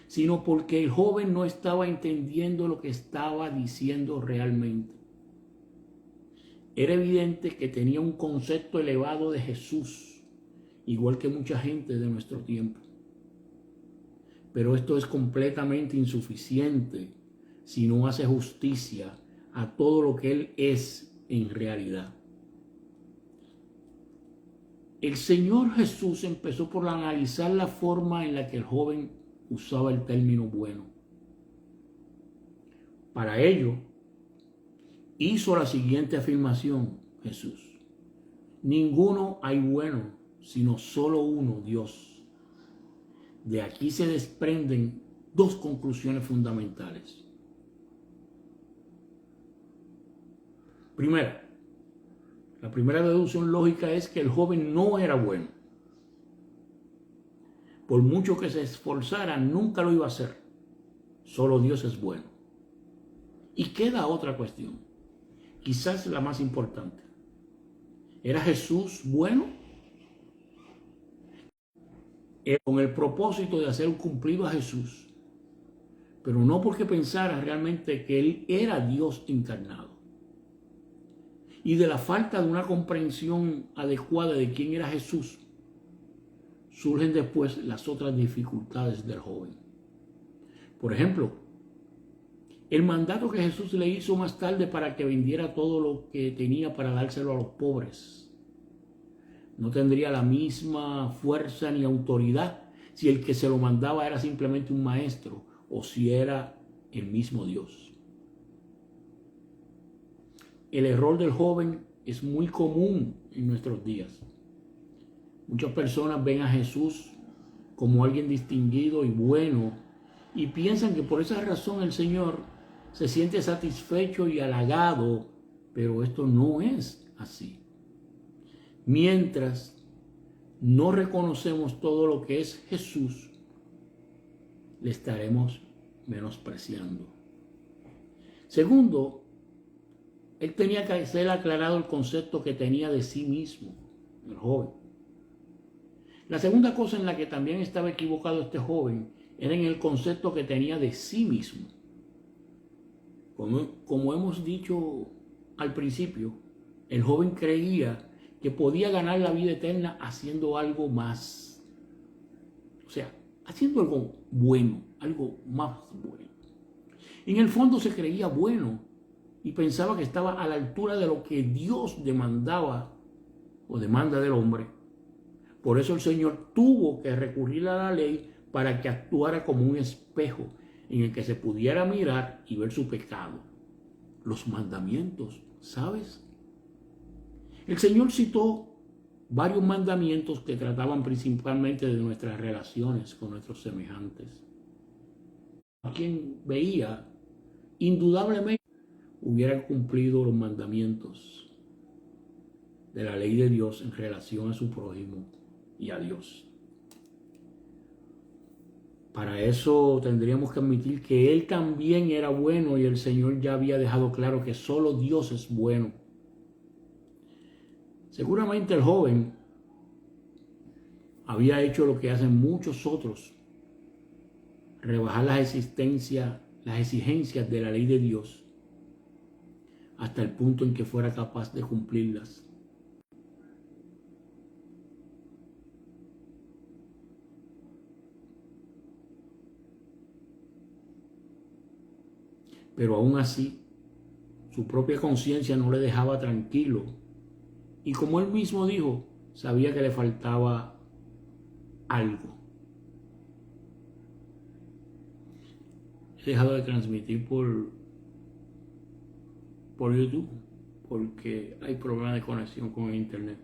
sino porque el joven no estaba entendiendo lo que estaba diciendo realmente. Era evidente que tenía un concepto elevado de Jesús, igual que mucha gente de nuestro tiempo. Pero esto es completamente insuficiente sino hace justicia a todo lo que Él es en realidad. El Señor Jesús empezó por analizar la forma en la que el joven usaba el término bueno. Para ello, hizo la siguiente afirmación Jesús: ninguno hay bueno, sino solo uno, Dios. De aquí se desprenden dos conclusiones fundamentales. Primera, la primera deducción lógica es que el joven no era bueno. Por mucho que se esforzara, nunca lo iba a hacer. Solo Dios es bueno. Y queda otra cuestión, quizás la más importante. ¿Era Jesús bueno? Con el propósito de hacer cumplido a Jesús, pero no porque pensara realmente que Él era Dios encarnado. Y de la falta de una comprensión adecuada de quién era Jesús, surgen después las otras dificultades del joven. Por ejemplo, el mandato que Jesús le hizo más tarde para que vendiera todo lo que tenía para dárselo a los pobres no tendría la misma fuerza ni autoridad si el que se lo mandaba era simplemente un maestro o si era el mismo Dios. El error del joven es muy común en nuestros días. Muchas personas ven a Jesús como alguien distinguido y bueno y piensan que por esa razón el Señor se siente satisfecho y halagado, pero esto no es así. Mientras no reconocemos todo lo que es Jesús, le estaremos menospreciando. Segundo, él tenía que ser aclarado el concepto que tenía de sí mismo, el joven. La segunda cosa en la que también estaba equivocado este joven era en el concepto que tenía de sí mismo. Como hemos dicho al principio, el joven creía que podía ganar la vida eterna haciendo algo más. O sea, haciendo algo bueno, algo más bueno. En el fondo se creía bueno y pensaba que estaba a la altura de lo que Dios demandaba o demanda del hombre. Por eso el Señor tuvo que recurrir a la ley para que actuara como un espejo en el que se pudiera mirar y ver su pecado. Los mandamientos, ¿sabes? El Señor citó varios mandamientos que trataban principalmente de nuestras relaciones con nuestros semejantes. A quien veía, indudablemente, hubiera cumplido los mandamientos de la ley de Dios en relación a su prójimo y a Dios. Para eso tendríamos que admitir que Él también era bueno y el Señor ya había dejado claro que solo Dios es bueno. Seguramente el joven había hecho lo que hacen muchos otros, rebajar las exigencias de la ley de Dios hasta el punto en que fuera capaz de cumplirlas. Pero aún así, su propia conciencia no le dejaba tranquilo. Y como él mismo dijo, sabía que le faltaba algo. He dejado de transmitir por YouTube porque hay problemas de conexión con el internet.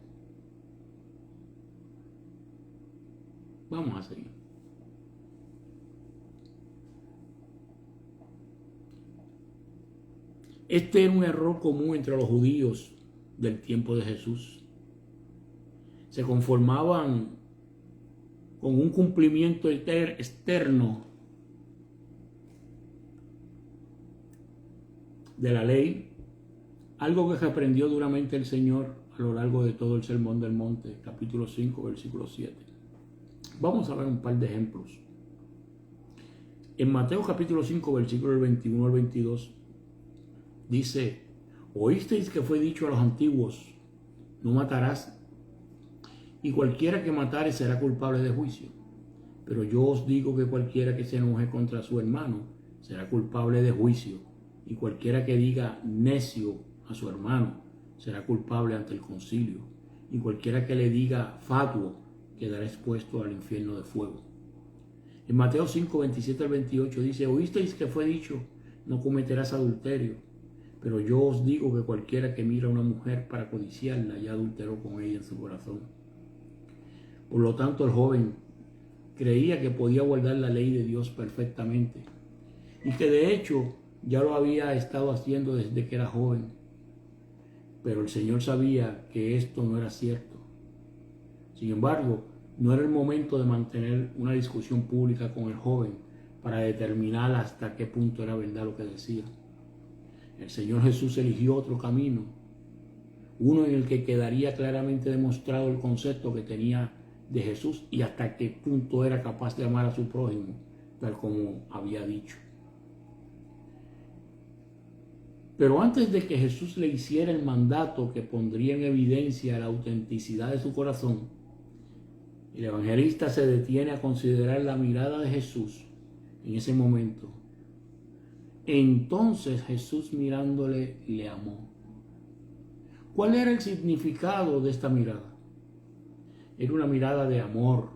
Vamos a seguir. Este era un error común entre los judíos del tiempo de Jesús. Se conformaban con un cumplimiento externo de la ley, algo que reprendió duramente el Señor a lo largo de todo el Sermón del Monte, capítulo 5, versículo 7. Vamos a ver un par de ejemplos. En Mateo capítulo 5, versículo 21 al 22, dice: oísteis que fue dicho a los antiguos, no matarás, y cualquiera que matare será culpable de juicio. Pero yo os digo que cualquiera que se enoje contra su hermano será culpable de juicio, y cualquiera que diga necio a su hermano será culpable ante el concilio, y cualquiera que le diga fatuo quedará expuesto al infierno de fuego. En Mateo 5, 27 al 28 dice: oísteis que fue dicho, no cometerás adulterio, pero yo os digo que cualquiera que mira a una mujer para codiciarla ya adulteró con ella en su corazón. Por lo tanto, el joven creía que podía guardar la ley de Dios perfectamente, y que de hecho ya lo había estado haciendo desde que era joven. Pero el Señor sabía que esto no era cierto. Sin embargo, no era el momento de mantener una discusión pública con el joven para determinar hasta qué punto era verdad lo que decía. El Señor Jesús eligió otro camino, uno en el que quedaría claramente demostrado el concepto que tenía de Jesús y hasta qué punto era capaz de amar a su prójimo, tal como había dicho. Pero antes de que Jesús le hiciera el mandato que pondría en evidencia la autenticidad de su corazón, el evangelista se detiene a considerar la mirada de Jesús en ese momento. Entonces Jesús, mirándole, le amó. ¿Cuál era el significado de esta mirada? Era una mirada de amor.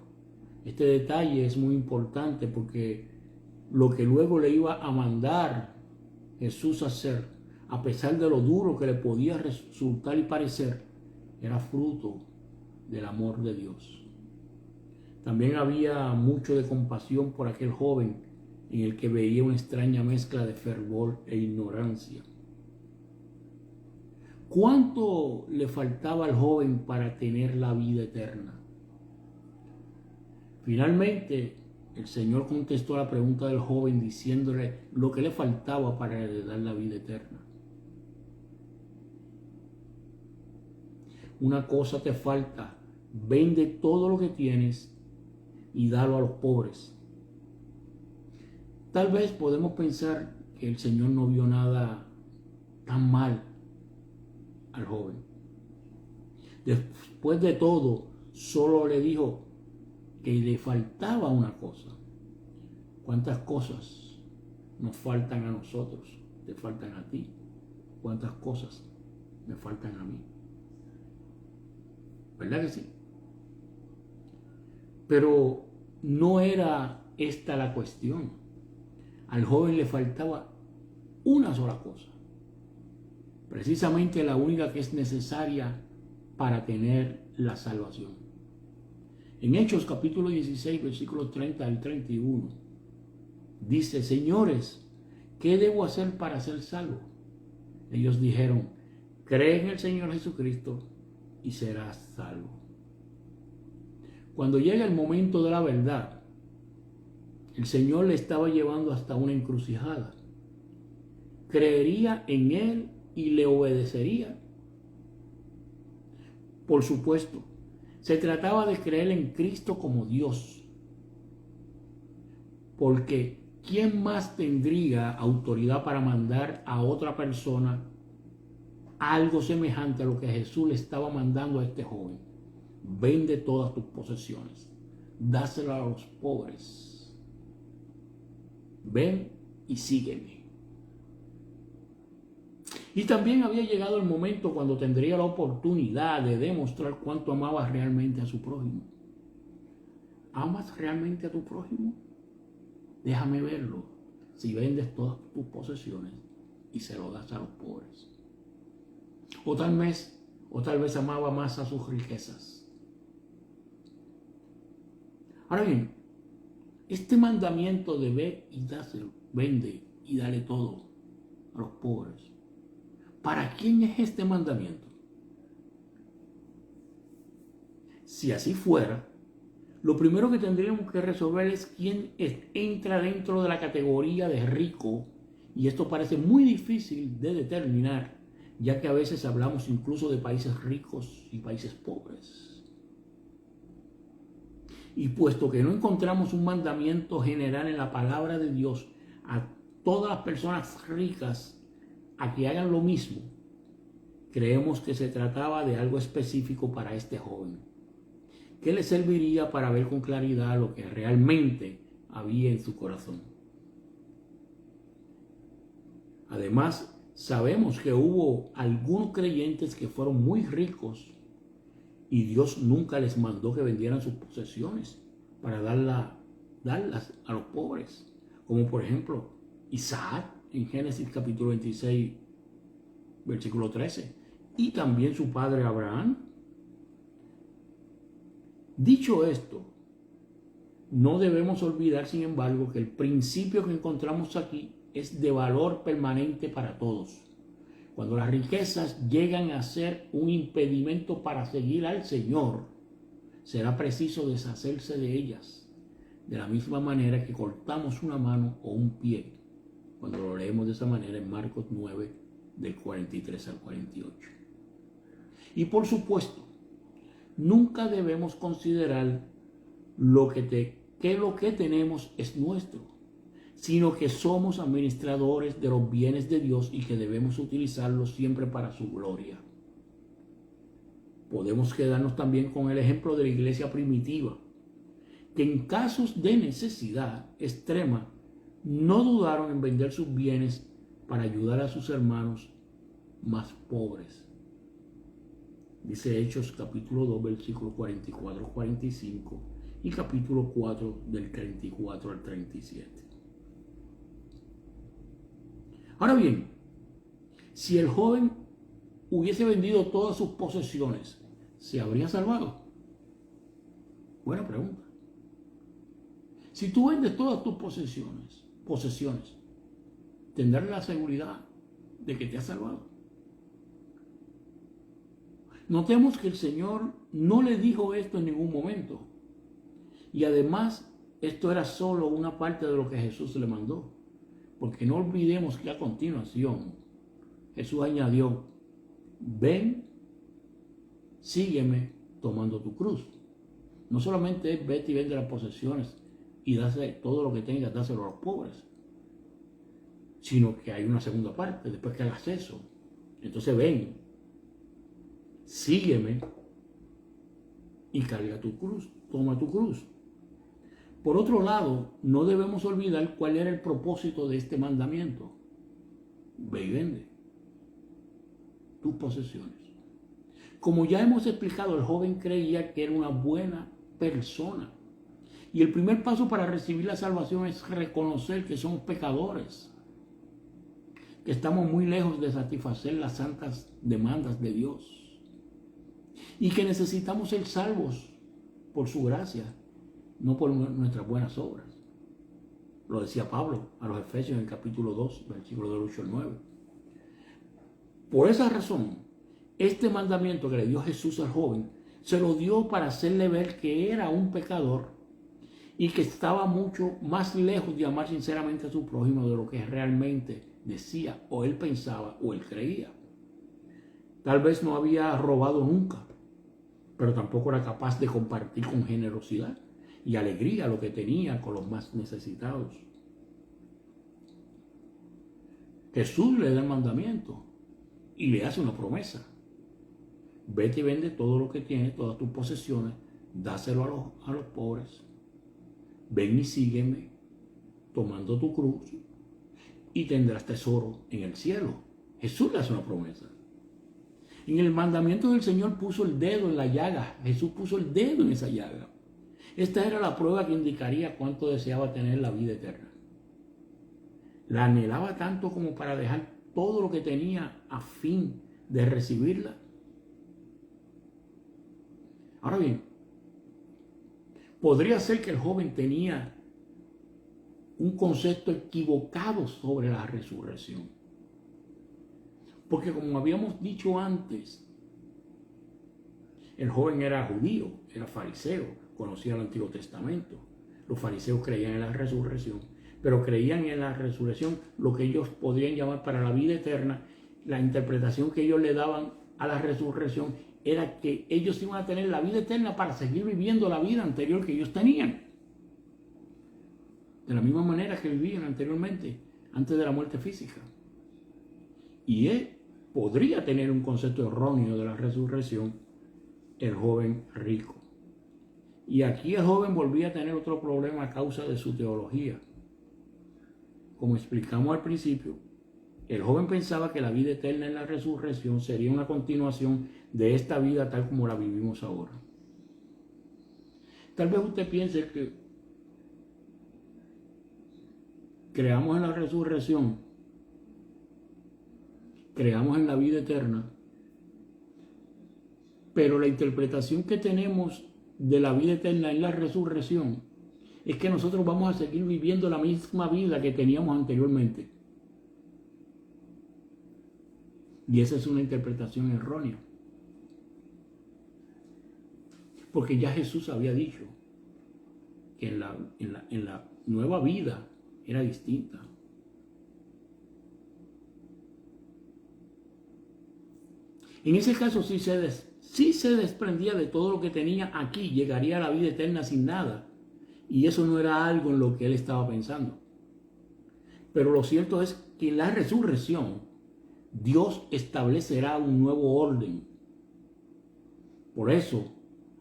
Este detalle es muy importante porque lo que luego le iba a mandar Jesús a hacer, a pesar de lo duro que le podía resultar y parecer, era fruto del amor de Dios. También había mucho de compasión por aquel joven en el que veía una extraña mezcla de fervor e ignorancia. ¿Cuánto le faltaba al joven para tener la vida eterna? Finalmente, el Señor contestó a la pregunta del joven diciéndole lo que le faltaba para heredar la vida eterna. Una cosa te falta: vende todo lo que tienes y dalo a los pobres. Tal vez podemos pensar que el Señor no vio nada tan mal al joven. Después de todo, solo le dijo que le faltaba una cosa. ¿Cuántas cosas nos faltan a nosotros? ¿Te faltan a ti? ¿Cuántas cosas me faltan a mí? ¿Verdad que sí? Pero no era esta la cuestión. Al joven le faltaba una sola cosa, precisamente la única que es necesaria para tener la salvación. En Hechos capítulo 16, versículos 30 al 31, dice: señores, ¿qué debo hacer para ser salvo? Ellos dijeron: cree en el Señor Jesucristo y serás salvo. Cuando llega el momento de la verdad, el Señor le estaba llevando hasta una encrucijada. ¿Creería en Él y le obedecería? Por supuesto, se trataba de creer en Cristo como Dios. Porque ¿quién más tendría autoridad para mandar a otra persona algo semejante a lo que Jesús le estaba mandando a este joven? Vende todas tus posesiones, dáselo a los pobres. Ven y sígueme. Y también había llegado el momento cuando tendría la oportunidad de demostrar cuánto amaba realmente a su prójimo. ¿Amas realmente a tu prójimo? Déjame verlo si vendes todas tus posesiones y se lo das a los pobres. O tal vez amaba más a sus riquezas. Ahora bien, este mandamiento de ve y dáselo, vende y dale todo a los pobres, ¿para quién es este mandamiento? Si así fuera, lo primero que tendríamos que resolver es quién entra dentro de la categoría de rico, y esto parece muy difícil de determinar, ya que a veces hablamos incluso de países ricos y países pobres. Y puesto que no encontramos un mandamiento general en la palabra de Dios a todas las personas ricas a que hagan lo mismo, creemos que se trataba de algo específico para este joven, que le serviría para ver con claridad lo que realmente había en su corazón. Además, sabemos que hubo algunos creyentes que fueron muy ricos y Dios nunca les mandó que vendieran sus posesiones para darlas a los pobres. Como por ejemplo Isaac en Génesis capítulo 26, versículo 13. Y también su padre Abraham. Dicho esto, no debemos olvidar, sin embargo, que el principio que encontramos aquí es de valor permanente para todos. Cuando las riquezas llegan a ser un impedimento para seguir al Señor, será preciso deshacerse de ellas, de la misma manera que cortamos una mano o un pie, cuando lo leemos de esa manera en Marcos 9, del 43 al 48. Y por supuesto, nunca debemos considerar que lo que tenemos es nuestro, sino que somos administradores de los bienes de Dios y que debemos utilizarlos siempre para su gloria. Podemos quedarnos también con el ejemplo de la iglesia primitiva, que en casos de necesidad extrema no dudaron en vender sus bienes para ayudar a sus hermanos más pobres. Dice Hechos capítulo 2, versículo 44-45 y capítulo 4 del 34 al 37. Ahora bien, si el joven hubiese vendido todas sus posesiones, ¿se habría salvado? Buena pregunta. Si tú vendes todas tus posesiones, tendrás la seguridad de que te has salvado. Notemos que el Señor no le dijo esto en ningún momento. Y además, esto era solo una parte de lo que Jesús le mandó. Porque no olvidemos que a continuación Jesús añadió: ven, sígueme tomando tu cruz. No solamente es vete y vende las posesiones y dase todo lo que tengas, dáselo a los pobres, sino que hay una segunda parte. Después que hagas eso, entonces ven, sígueme y carga tu cruz, toma tu cruz. Por otro lado, no debemos olvidar cuál era el propósito de este mandamiento. Ve y vende tus posesiones. Como ya hemos explicado, el joven creía que era una buena persona. Y el primer paso para recibir la salvación es reconocer que somos pecadores, que estamos muy lejos de satisfacer las santas demandas de Dios y que necesitamos ser salvos por su gracia, no por nuestras buenas obras. Lo decía Pablo a los Efesios en el capítulo 2, versículo del 8 al 9. Por esa razón, este mandamiento que le dio Jesús al joven, se lo dio para hacerle ver que era un pecador y que estaba mucho más lejos de amar sinceramente a su prójimo de lo que realmente decía, o él pensaba, o él creía. Tal vez no había robado nunca, pero tampoco era capaz de compartir con generosidad y alegría lo que tenía con los más necesitados. Jesús le da el mandamiento y le hace una promesa: vete y vende todo lo que tienes, todas tus posesiones, dáselo a los pobres, ven y sígueme tomando tu cruz y tendrás tesoro en el cielo. Jesús le hace una promesa. En el mandamiento del Señor puso el dedo en la llaga. Jesús puso el dedo en esa llaga. Esta era la prueba que indicaría cuánto deseaba tener la vida eterna. La anhelaba tanto como para dejar todo lo que tenía a fin de recibirla. Ahora bien, podría ser que el joven tenía un concepto equivocado sobre la resurrección. Porque como habíamos dicho antes, el joven era judío, era fariseo, conocía el Antiguo Testamento. Los fariseos creían en la resurrección, pero creían en la resurrección lo que ellos podrían llamar para la vida eterna. La interpretación que ellos le daban a la resurrección era que ellos iban a tener la vida eterna para seguir viviendo la vida anterior que ellos tenían, de la misma manera que vivían anteriormente, antes de la muerte física. Y él podría tener un concepto erróneo de la resurrección, el joven rico. Y aquí el joven volvía a tener otro problema a causa de su teología. Como explicamos al principio, El joven pensaba que la vida eterna en la resurrección sería una continuación de esta vida tal como la vivimos ahora. Tal vez usted piense que creamos en la resurrección, creamos en la vida eterna, pero la interpretación que tenemos de la vida eterna en la resurrección es que nosotros vamos a seguir viviendo la misma vida que teníamos anteriormente. Y esa es una interpretación errónea. Porque ya Jesús había dicho que en la nueva vida era distinta. En ese caso sí se desprendía de todo lo que tenía aquí, llegaría a la vida eterna sin nada. Y eso no era algo en lo que él estaba pensando. Pero lo cierto es que en la resurrección Dios establecerá un nuevo orden. Por eso,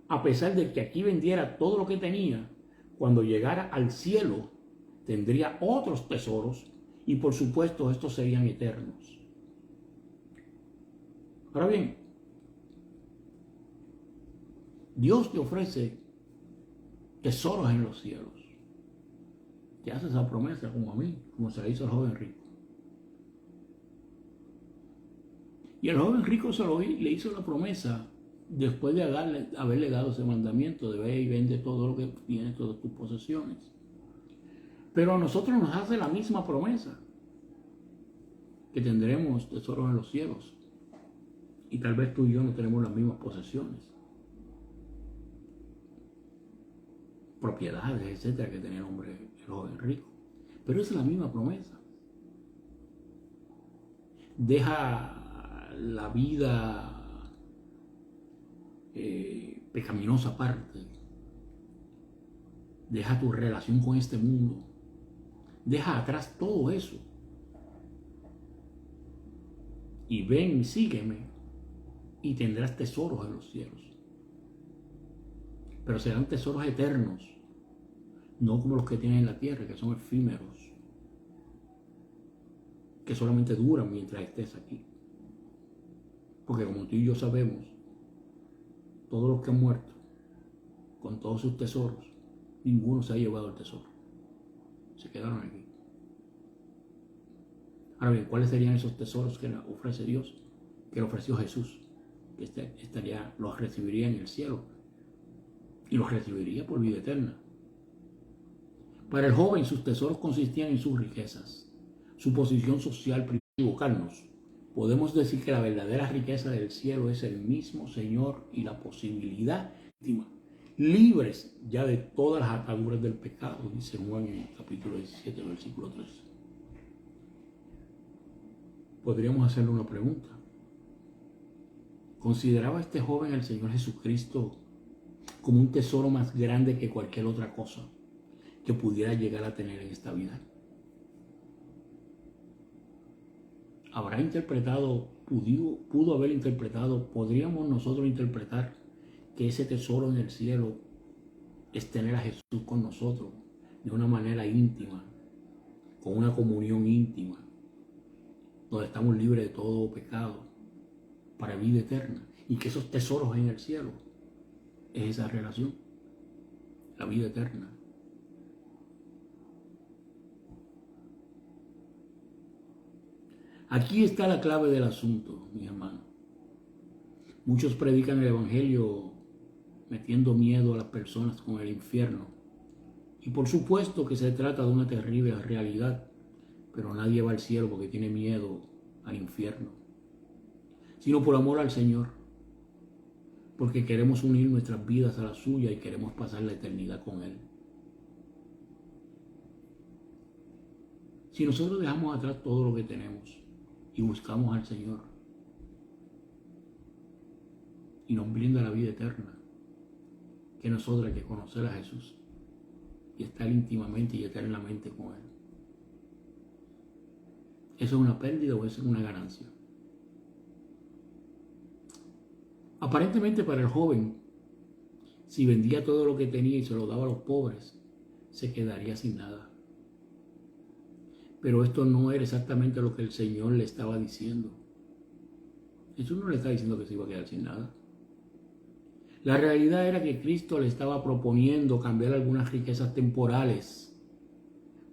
a pesar de que aquí vendiera todo lo que tenía, cuando llegara al cielo tendría otros tesoros y por supuesto estos serían eternos. Ahora bien, Dios te ofrece tesoros en los cielos. Te hace esa promesa como a mí, como se la hizo al joven rico. Y el joven rico le hizo la promesa después de haberle dado ese mandamiento de ve y vende todo lo que tienes, todas tus posesiones. Pero a nosotros nos hace la misma promesa, que tendremos tesoros en los cielos. Y tal vez tú y yo no tenemos las mismas posesiones, propiedades, etcétera, que tenía el joven rico. Pero esa es la misma promesa. Deja la vida pecaminosa aparte. Deja tu relación con este mundo. Deja atrás todo eso. Y ven, sígueme, y tendrás tesoros en los cielos. Pero serán tesoros eternos, no como los que tienes en la tierra, que son efímeros, que solamente duran mientras estés aquí. Porque como tú y yo sabemos, todos los que han muerto, con todos sus tesoros, ninguno se ha llevado el tesoro. Se quedaron aquí. Ahora bien, ¿cuáles serían esos tesoros que ofrece Dios? Que le ofreció Jesús. Que los recibiría en el cielo. Y los recibiría por vida eterna. Para el joven, sus tesoros consistían en sus riquezas, su posición social. Para equivocarnos, podemos decir que la verdadera riqueza del cielo es el mismo Señor y la posibilidad íntima, libres ya de todas las ataduras del pecado, dice Juan en el capítulo 17, versículo 3. Podríamos hacerle una pregunta. ¿Consideraba este joven al Señor Jesucristo como un tesoro más grande que cualquier otra cosa que pudiera llegar a tener en esta vida? ¿Habrá interpretado, pudo haber interpretado, podríamos nosotros interpretar que ese tesoro en el cielo es tener a Jesús con nosotros de una manera íntima, con una comunión íntima, donde estamos libres de todo pecado para vida eterna, y que esos tesoros en el cielo es esa relación, la vida eterna? Aquí está la clave del asunto, mis hermanos. Muchos predican el evangelio metiendo miedo a las personas con el infierno. Y por supuesto que se trata de una terrible realidad, pero nadie va al cielo porque tiene miedo al infierno, sino por amor al Señor, porque queremos unir nuestras vidas a la suya y queremos pasar la eternidad con Él. Si nosotros dejamos atrás todo lo que tenemos y buscamos al Señor y nos brinda la vida eterna, que nosotros hay que conocer a Jesús y estar íntimamente y eternamente con Él. ¿Eso es una pérdida o eso es una ganancia? Aparentemente para el joven, si vendía todo lo que tenía y se lo daba a los pobres, se quedaría sin nada. Pero esto no era exactamente lo que el Señor le estaba diciendo. Jesús no le estaba diciendo que se iba a quedar sin nada. La realidad era que Cristo le estaba proponiendo cambiar algunas riquezas temporales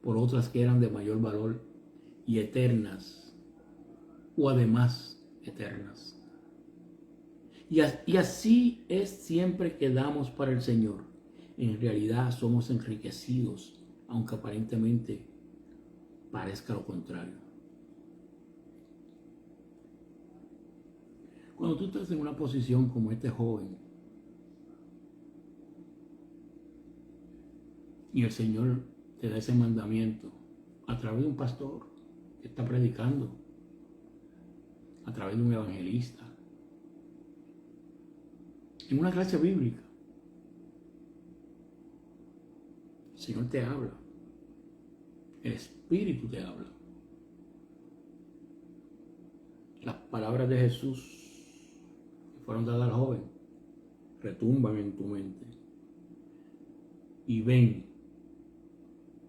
por otras que eran de mayor valor y eternas, o además eternas. Y así es siempre que damos para el Señor. En realidad somos enriquecidos, aunque aparentemente parezca lo contrario. Cuando tú estás en una posición como este joven y el Señor te da ese mandamiento a través de un pastor que está predicando, a través de un evangelista, en una clase bíblica, el Señor te habla, el Espíritu te habla. Las palabras de Jesús que fueron dadas al joven retumban en tu mente. Y ven,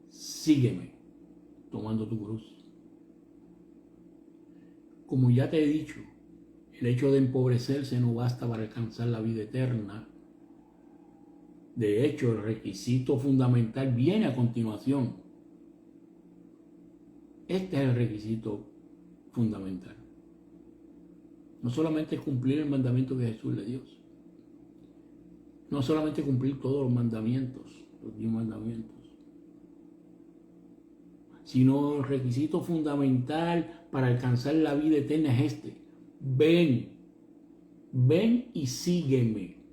sígueme tomando tu cruz. Como ya te he dicho, el hecho de empobrecerse no basta para alcanzar la vida eterna. De hecho, el requisito fundamental viene a continuación. Este es el requisito fundamental. No solamente cumplir el mandamiento que Jesús le dio. No solamente cumplir todos los mandamientos, los 10 mandamientos, sino el requisito fundamental para alcanzar la vida eterna es este. Ven y sígueme,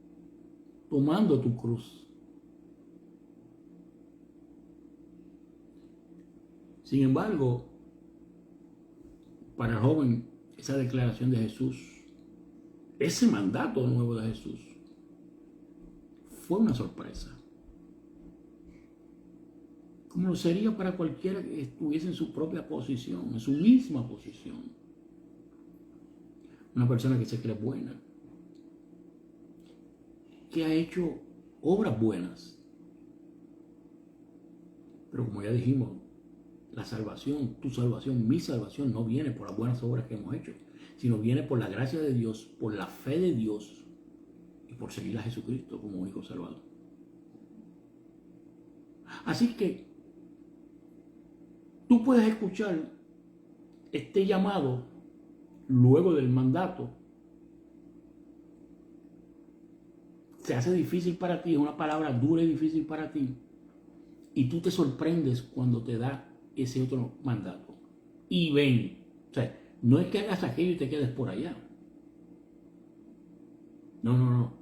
tomando tu cruz. Sin embargo, para el joven, esa declaración de Jesús, ese mandato nuevo de Jesús, fue una sorpresa. Como lo sería para cualquiera que estuviese en su propia posición, en su misma posición. Una persona que se cree buena, que ha hecho obras buenas. Pero como ya dijimos, la salvación, tu salvación, mi salvación no viene por las buenas obras que hemos hecho, sino viene por la gracia de Dios, por la fe de Dios y por seguir a Jesucristo como único Salvador. Así que tú puedes escuchar este llamado luego del mandato. Se hace difícil para ti, es una palabra dura y difícil para ti. Y tú te sorprendes cuando te da ese otro mandato. Y ven. O sea, no es que hagas aquello y te quedes por allá. No.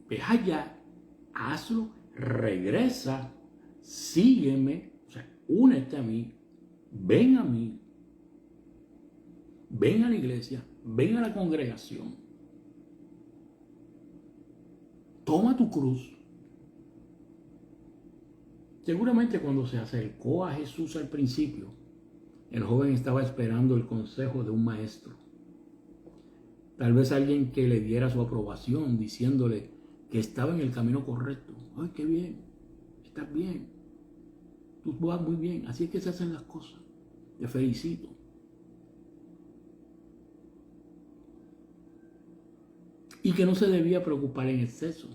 Ve allá, hazlo, regresa, sígueme, o sea, únete a mí, ven a mí, ven a la iglesia, ven a la congregación, toma tu cruz. Seguramente cuando se acercó a Jesús al principio, el joven estaba esperando el consejo de un maestro. Tal vez alguien que le diera su aprobación, diciéndole que estaba en el camino correcto. ¡Ay, qué bien! Estás bien. Tú vas muy bien. Así es que se hacen las cosas. Te felicito. Y que no se debía preocupar en exceso.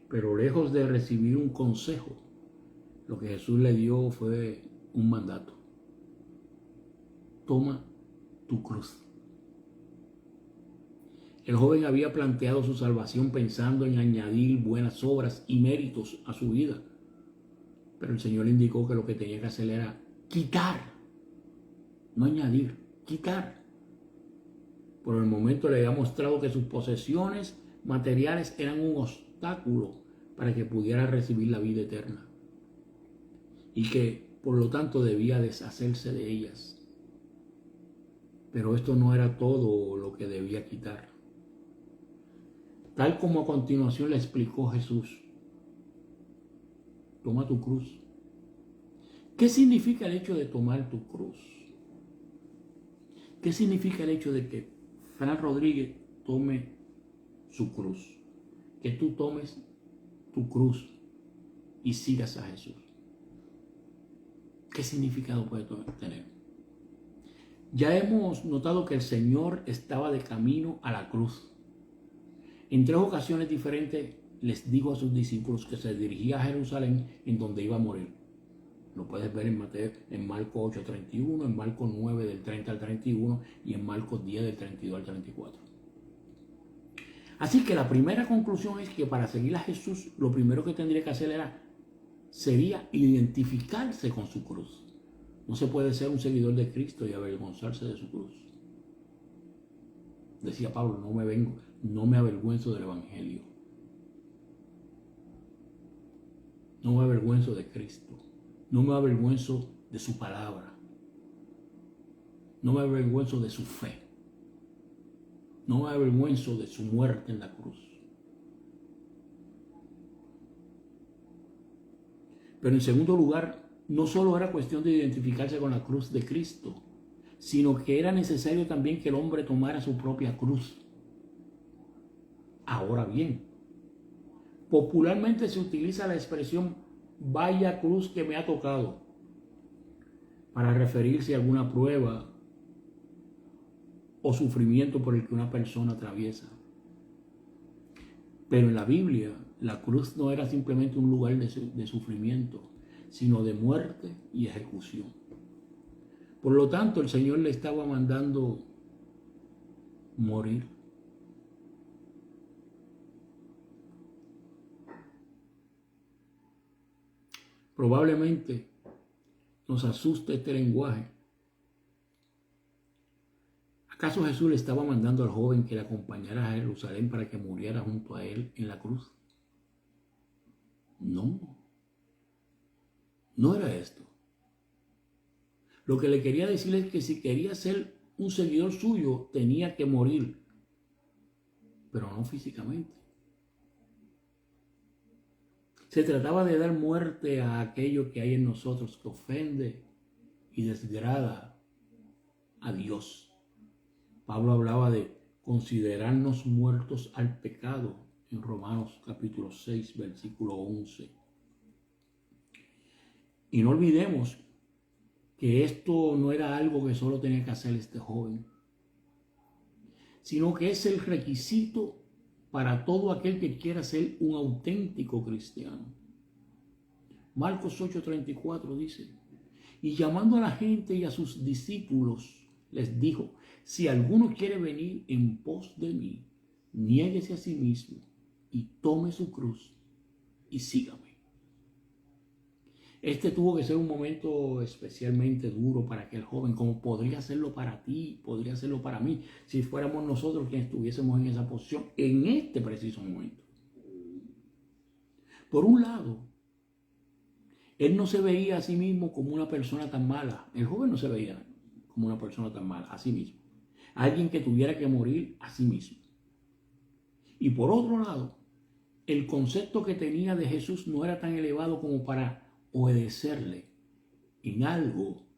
Pero lejos de recibir un consejo, lo que Jesús le dio fue un mandato. Toma tu cruz. El joven había planteado su salvación pensando en añadir buenas obras y méritos a su vida. Pero el Señor le indicó que lo que tenía que hacer era quitar, no añadir, quitar. Por el momento le había mostrado que sus posesiones materiales eran un obstáculo para que pudiera recibir la vida eterna. Y que, por lo tanto, debía deshacerse de ellas. Pero esto no era todo lo que debía quitar. Tal como a continuación le explicó Jesús. Toma tu cruz. ¿Qué significa el hecho de tomar tu cruz? ¿Qué significa el hecho de que Fran Rodríguez tome su cruz? Que tú tomes tu cruz y sigas a Jesús. ¿Qué significado puede tener? Ya hemos notado que el Señor estaba de camino a la cruz. En 3 ocasiones diferentes les dijo a sus discípulos que se dirigía a Jerusalén, en donde iba a morir. Lo puedes ver en Mateo, en Marcos 8:31, en Marcos 9 del 30 al 31 y en Marcos 10 del 32 al 34. Así que la primera conclusión es que para seguir a Jesús, lo primero que tendría que hacer sería identificarse con su cruz. No se puede ser un seguidor de Cristo y avergonzarse de su cruz. Decía Pablo, no me avergüenzo del Evangelio. No me avergüenzo de Cristo. No me avergüenzo de su palabra. No me avergüenzo de su fe. No me avergüenzo de su muerte en la cruz. Pero en segundo lugar, no solo era cuestión de identificarse con la cruz de Cristo, sino que era necesario también que el hombre tomara su propia cruz. Ahora bien, popularmente se utiliza la expresión vaya cruz que me ha tocado para referirse a alguna prueba o sufrimiento por el que una persona atraviesa. Pero en la Biblia, la cruz no era simplemente un lugar de sufrimiento, sino de muerte y ejecución. Por lo tanto, el Señor le estaba mandando morir. Probablemente nos asusta este lenguaje. ¿Acaso Jesús le estaba mandando al joven que le acompañara a Jerusalén para que muriera junto a él en la cruz? No, no era esto. Lo que le quería decir es que si quería ser un seguidor suyo, tenía que morir, pero no físicamente. Se trataba de dar muerte a aquello que hay en nosotros que ofende y desgrada a Dios. Pablo hablaba de considerarnos muertos al pecado en Romanos capítulo 6, versículo 11. Y no olvidemos que esto no era algo que solo tenía que hacer este joven, sino que es el requisito para todo aquel que quiera ser un auténtico cristiano. Marcos 8:34 dice, y llamando a la gente y a sus discípulos, les dijo, si alguno quiere venir en pos de mí, niéguese a sí mismo y tome su cruz y sígame. Este tuvo que ser un momento especialmente duro para aquel joven, como podría serlo para ti, podría serlo para mí, si fuéramos nosotros quienes estuviésemos en esa posición en este preciso momento. Por un lado, él no se veía a sí mismo como una persona tan mala. El joven no se veía como una persona tan mala a sí mismo. Alguien que tuviera que morir a sí mismo. Y por otro lado, el concepto que tenía de Jesús no era tan elevado como para obedecerle en algo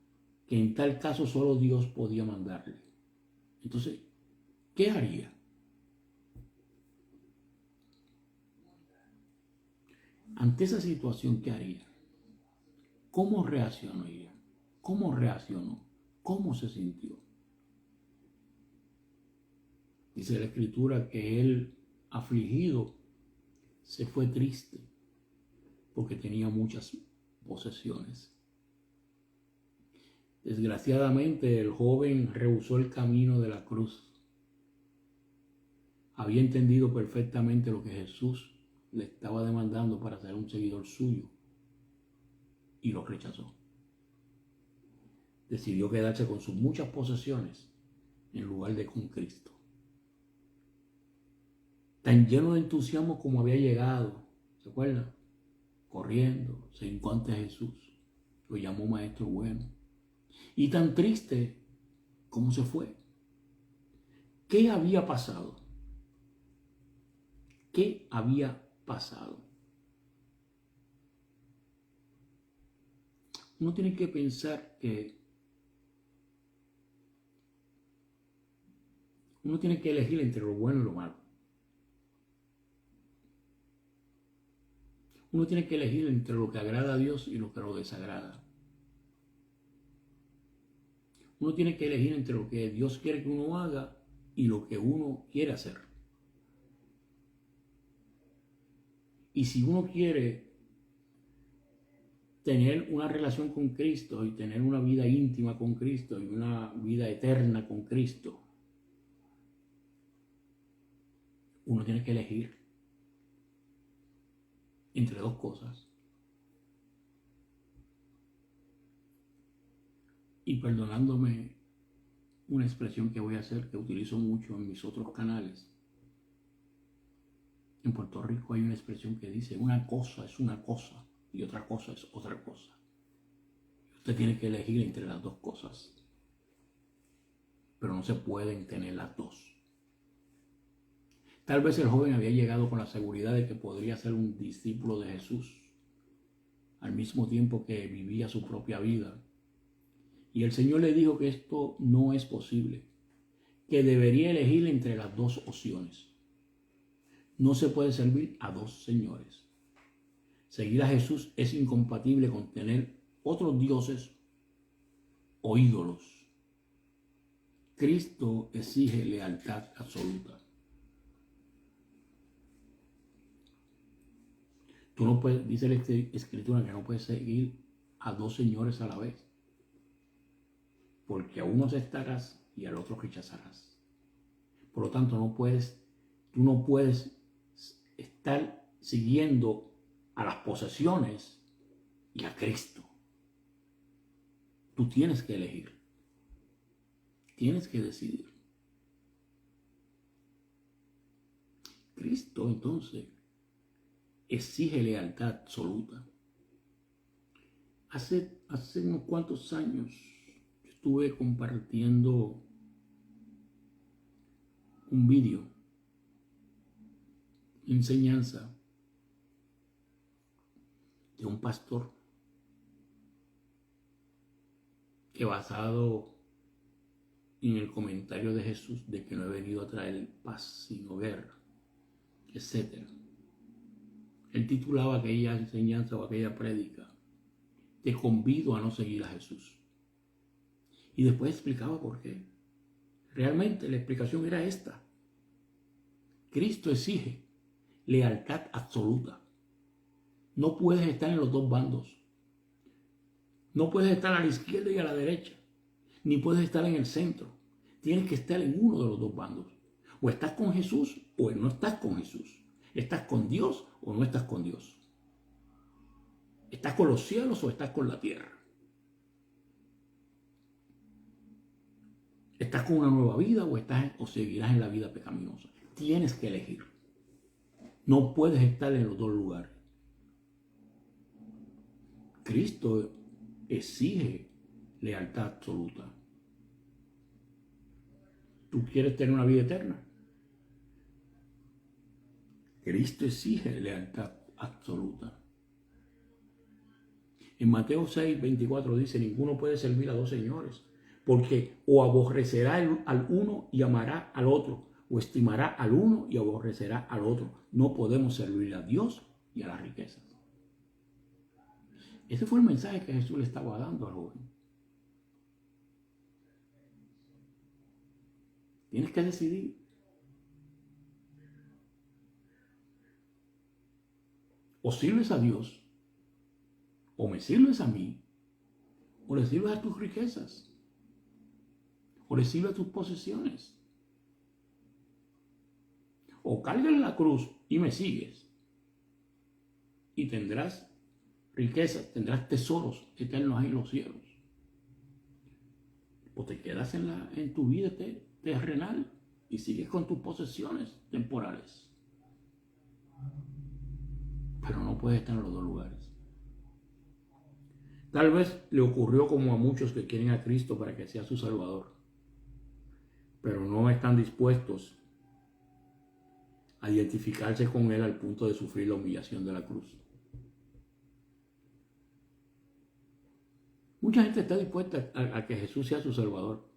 que en tal caso solo Dios podía mandarle. Entonces, ¿qué haría? Ante esa situación, ¿qué haría? ¿Cómo reaccionaría? ¿Cómo reaccionó? ¿Cómo se sintió? Dice la Escritura que él, afligido, se fue triste porque tenía muchas posesiones. Desgraciadamente, el joven rehusó el camino de la cruz. Había entendido perfectamente lo que Jesús le estaba demandando para ser un seguidor suyo y lo rechazó. Decidió quedarse con sus muchas posesiones en lugar de con Cristo. Tan lleno de entusiasmo como había llegado, ¿se acuerdan? Corriendo, se hincó ante Jesús, lo llamó maestro bueno. Y tan triste como se fue. ¿Qué había pasado? ¿Qué había pasado? Uno tiene que pensar que uno tiene que elegir entre lo bueno y lo malo. Uno tiene que elegir entre lo que agrada a Dios y lo que lo desagrada. Uno tiene que elegir entre lo que Dios quiere que uno haga y lo que uno quiere hacer. Y si uno quiere tener una relación con Cristo y tener una vida íntima con Cristo y una vida eterna con Cristo, uno tiene que elegir entre dos cosas. Y perdonándome una expresión que voy a hacer, que utilizo mucho en mis otros canales. En Puerto Rico hay una expresión que dice, una cosa es una cosa y otra cosa es otra cosa. Usted tiene que elegir entre las dos cosas. Pero no se pueden tener las dos. Tal vez el joven había llegado con la seguridad de que podría ser un discípulo de Jesús, al mismo tiempo que vivía su propia vida. Y el Señor le dijo que esto no es posible, que debería elegir entre las dos opciones. No se puede servir a dos señores. Seguir a Jesús es incompatible con tener otros dioses o ídolos. Cristo exige lealtad absoluta. Tú no puedes, dice la Escritura, que no puedes seguir a dos señores a la vez, porque a uno aceptarás y al otro rechazarás. Por lo tanto, tú no puedes estar siguiendo a las posesiones y a Cristo. Tú tienes que elegir. Tienes que decidir. Cristo, entonces, exige lealtad absoluta. Hace unos cuantos años estuve compartiendo un vídeo, enseñanza de un pastor que, basado en el comentario de Jesús de que no he venido a traer paz sino guerra, etc., él titulaba aquella enseñanza o aquella prédica, te convido a no seguir a Jesús. Y después explicaba por qué. Realmente la explicación era esta. Cristo exige lealtad absoluta. No puedes estar en los dos bandos. No puedes estar a la izquierda y a la derecha. Ni puedes estar en el centro. Tienes que estar en uno de los dos bandos. O estás con Jesús o no estás con Jesús. ¿Estás con Dios o no estás con Dios? ¿Estás con los cielos o estás con la tierra? ¿Estás con una nueva vida o seguirás en la vida pecaminosa? Tienes que elegir. No puedes estar en los dos lugares. Cristo exige lealtad absoluta. ¿Tú quieres tener una vida eterna? Cristo exige lealtad absoluta. En Mateo 6, 24 dice, ninguno puede servir a dos señores, porque o aborrecerá al uno y amará al otro, o estimará al uno y aborrecerá al otro. No podemos servir a Dios y a las riquezas. Ese fue el mensaje que Jesús le estaba dando al joven. Tienes que decidir. O sirves a Dios, o me sirves a mí, o le sirves a tus riquezas, o le sirves a tus posesiones. O cargas la cruz y me sigues, y tendrás riquezas, tendrás tesoros eternos en los cielos. O te quedas en tu vida terrenal y sigues con tus posesiones temporales. Pero no puedes estar en los dos lugares. Tal vez le ocurrió como a muchos que quieren a Cristo para que sea su Salvador, pero no están dispuestos a identificarse con Él al punto de sufrir la humillación de la cruz. Mucha gente está dispuesta a que Jesús sea su Salvador,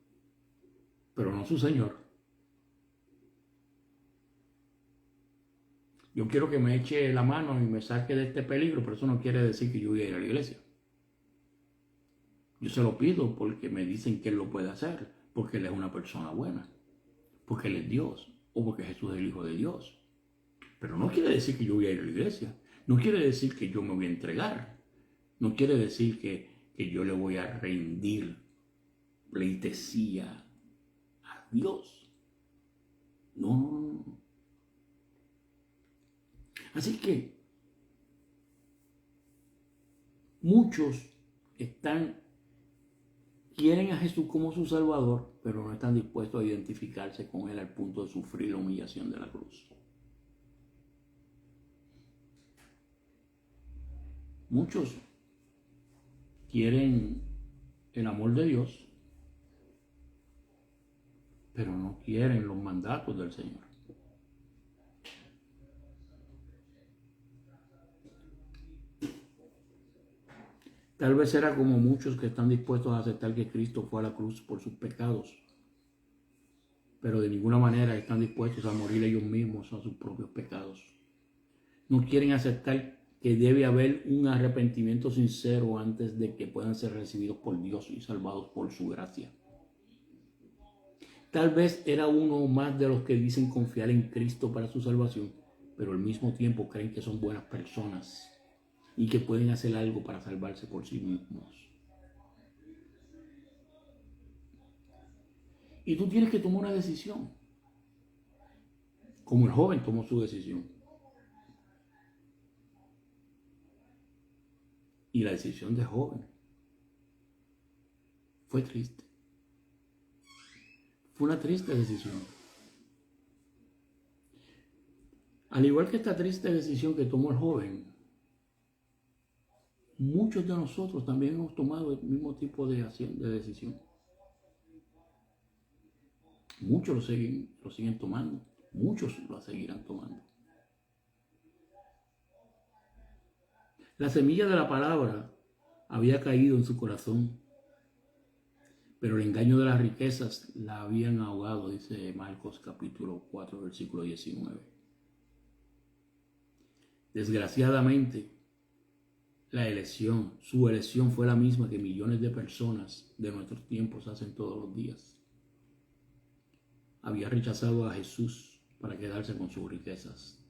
pero no su Señor. Yo quiero que me eche la mano y me saque de este peligro, pero eso no quiere decir que yo voy a ir a la iglesia. Yo se lo pido porque me dicen que Él lo puede hacer, porque Él es una persona buena, porque Él es Dios o porque Jesús es el Hijo de Dios. Pero no quiere decir que yo voy a ir a la iglesia, no quiere decir que yo me voy a entregar, no quiere decir que yo le voy a rendir pleitesía a Dios. No, no, no. Así que muchos quieren a Jesús como su Salvador, pero no están dispuestos a identificarse con Él al punto de sufrir la humillación de la cruz. Muchos quieren el amor de Dios, pero no quieren los mandatos del Señor. Tal vez será como muchos que están dispuestos a aceptar que Cristo fue a la cruz por sus pecados, pero de ninguna manera están dispuestos a morir ellos mismos a sus propios pecados. No quieren aceptar que debe haber un arrepentimiento sincero antes de que puedan ser recibidos por Dios y salvados por su gracia. Tal vez era uno más de los que dicen confiar en Cristo para su salvación, pero al mismo tiempo creen que son buenas personas y que pueden hacer algo para salvarse por sí mismos. Y tú tienes que tomar una decisión, como el joven tomó su decisión. Y la decisión de joven fue triste. Fue una triste decisión. Al igual que esta triste decisión que tomó el joven, muchos de nosotros también hemos tomado el mismo tipo de decisión. Muchos lo siguen tomando. Muchos lo seguirán tomando. La semilla de la palabra había caído en su corazón, pero el engaño de las riquezas la habían ahogado, dice Marcos capítulo 4, versículo 19. Desgraciadamente, su elección fue la misma que millones de personas de nuestros tiempos hacen todos los días. Había rechazado a Jesús para quedarse con sus riquezas.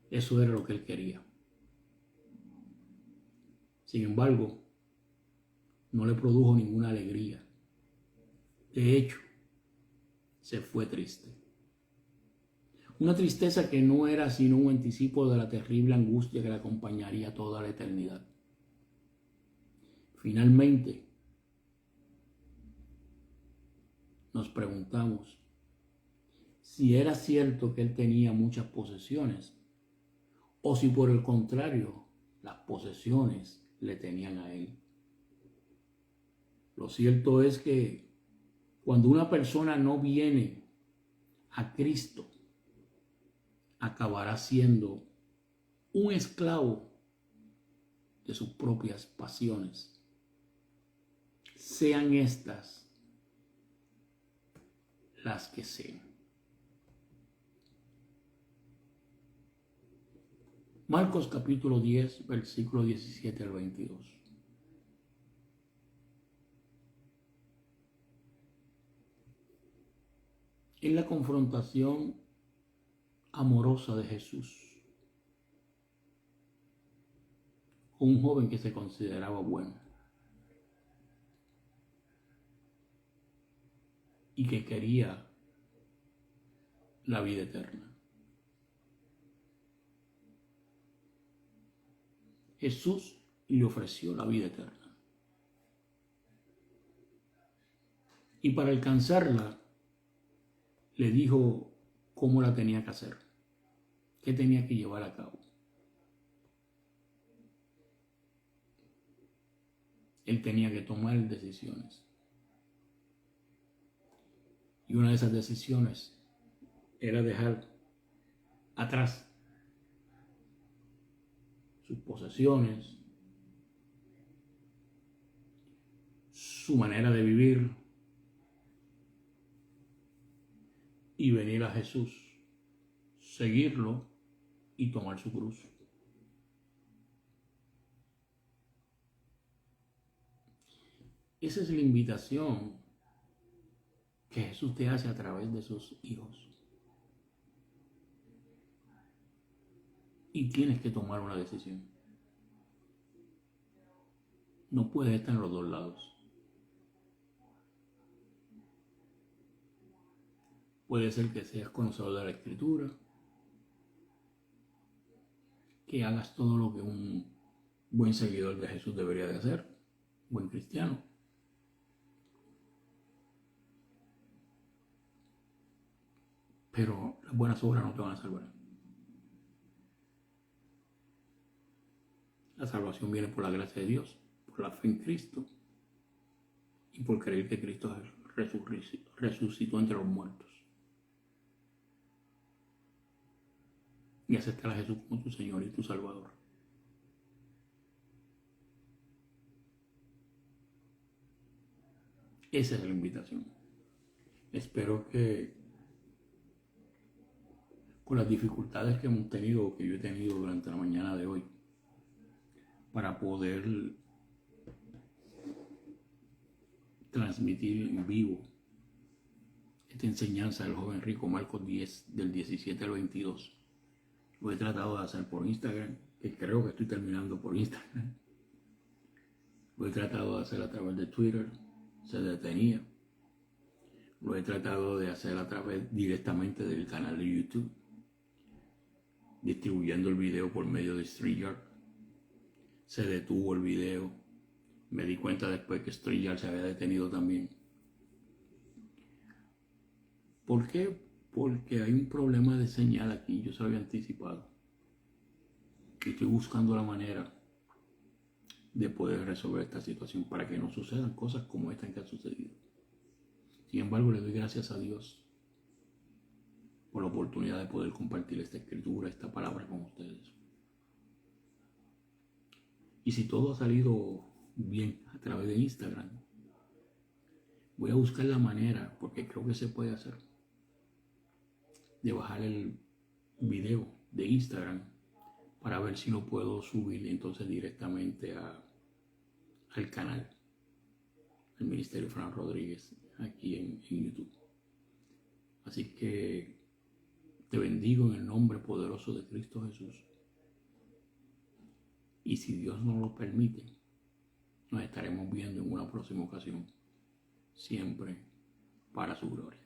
Eso era lo que él quería. Sin embargo, no le produjo ninguna alegría. De hecho, se fue triste. Una tristeza que no era sino un anticipo de la terrible angustia que le acompañaría toda la eternidad. Finalmente, nos preguntamos si era cierto que él tenía muchas posesiones o si por el contrario las posesiones le tenían a él. Lo cierto es que cuando una persona no viene a Cristo, acabará siendo un esclavo de sus propias pasiones, sean estas las que sean. Marcos capítulo 10, versículo 17 al 22. En la confrontación amorosa de Jesús con un joven que se consideraba bueno y que quería la vida eterna. Jesús le ofreció la vida eterna. Y para alcanzarla, le dijo cómo la tenía que hacer, qué tenía que llevar a cabo. Él tenía que tomar decisiones. Y una de esas decisiones era dejar atrás sus posesiones, su manera de vivir y venir a Jesús, seguirlo y tomar su cruz. Esa es la invitación que Jesús te hace a través de sus hijos. Y tienes que tomar una decisión. No puedes estar en los dos lados. Puede ser que seas conocedor de la Escritura, que hagas todo lo que un buen seguidor de Jesús debería de hacer, buen cristiano. Pero las buenas obras no te van a salvar. La salvación viene por la gracia de Dios, por la fe en Cristo y por creer que Cristo resucitó entre los muertos. Y aceptar a Jesús como tu Señor y tu Salvador. Esa es la invitación. Espero que con las dificultades que hemos tenido, que yo he tenido durante la mañana de hoy, para poder transmitir en vivo esta enseñanza del joven rico, Marcos 10, del 17 al 22. Lo he tratado de hacer por Instagram, que creo que estoy terminando por Instagram. Lo he tratado de hacer a través de Twitter, se detenía. Lo he tratado de hacer a través directamente del canal de YouTube, distribuyendo el video por medio de StreamYard. Se detuvo el video. Me di cuenta después que StreamYard se había detenido también. ¿Por qué? Porque hay un problema de señal aquí, yo se lo había anticipado. Y estoy buscando la manera de poder resolver esta situación para que no sucedan cosas como esta que han sucedido. Sin embargo, le doy gracias a Dios por la oportunidad de poder compartir esta escritura, esta palabra con ustedes. Y si todo ha salido bien a través de Instagram, voy a buscar la manera, porque creo que se puede hacer, de bajar el video de Instagram para ver si lo puedo subir entonces directamente al canal del Ministerio Fran Rodríguez aquí en YouTube. Así que te bendigo en el nombre poderoso de Cristo Jesús. Y si Dios nos lo permite, nos estaremos viendo en una próxima ocasión, siempre para su gloria.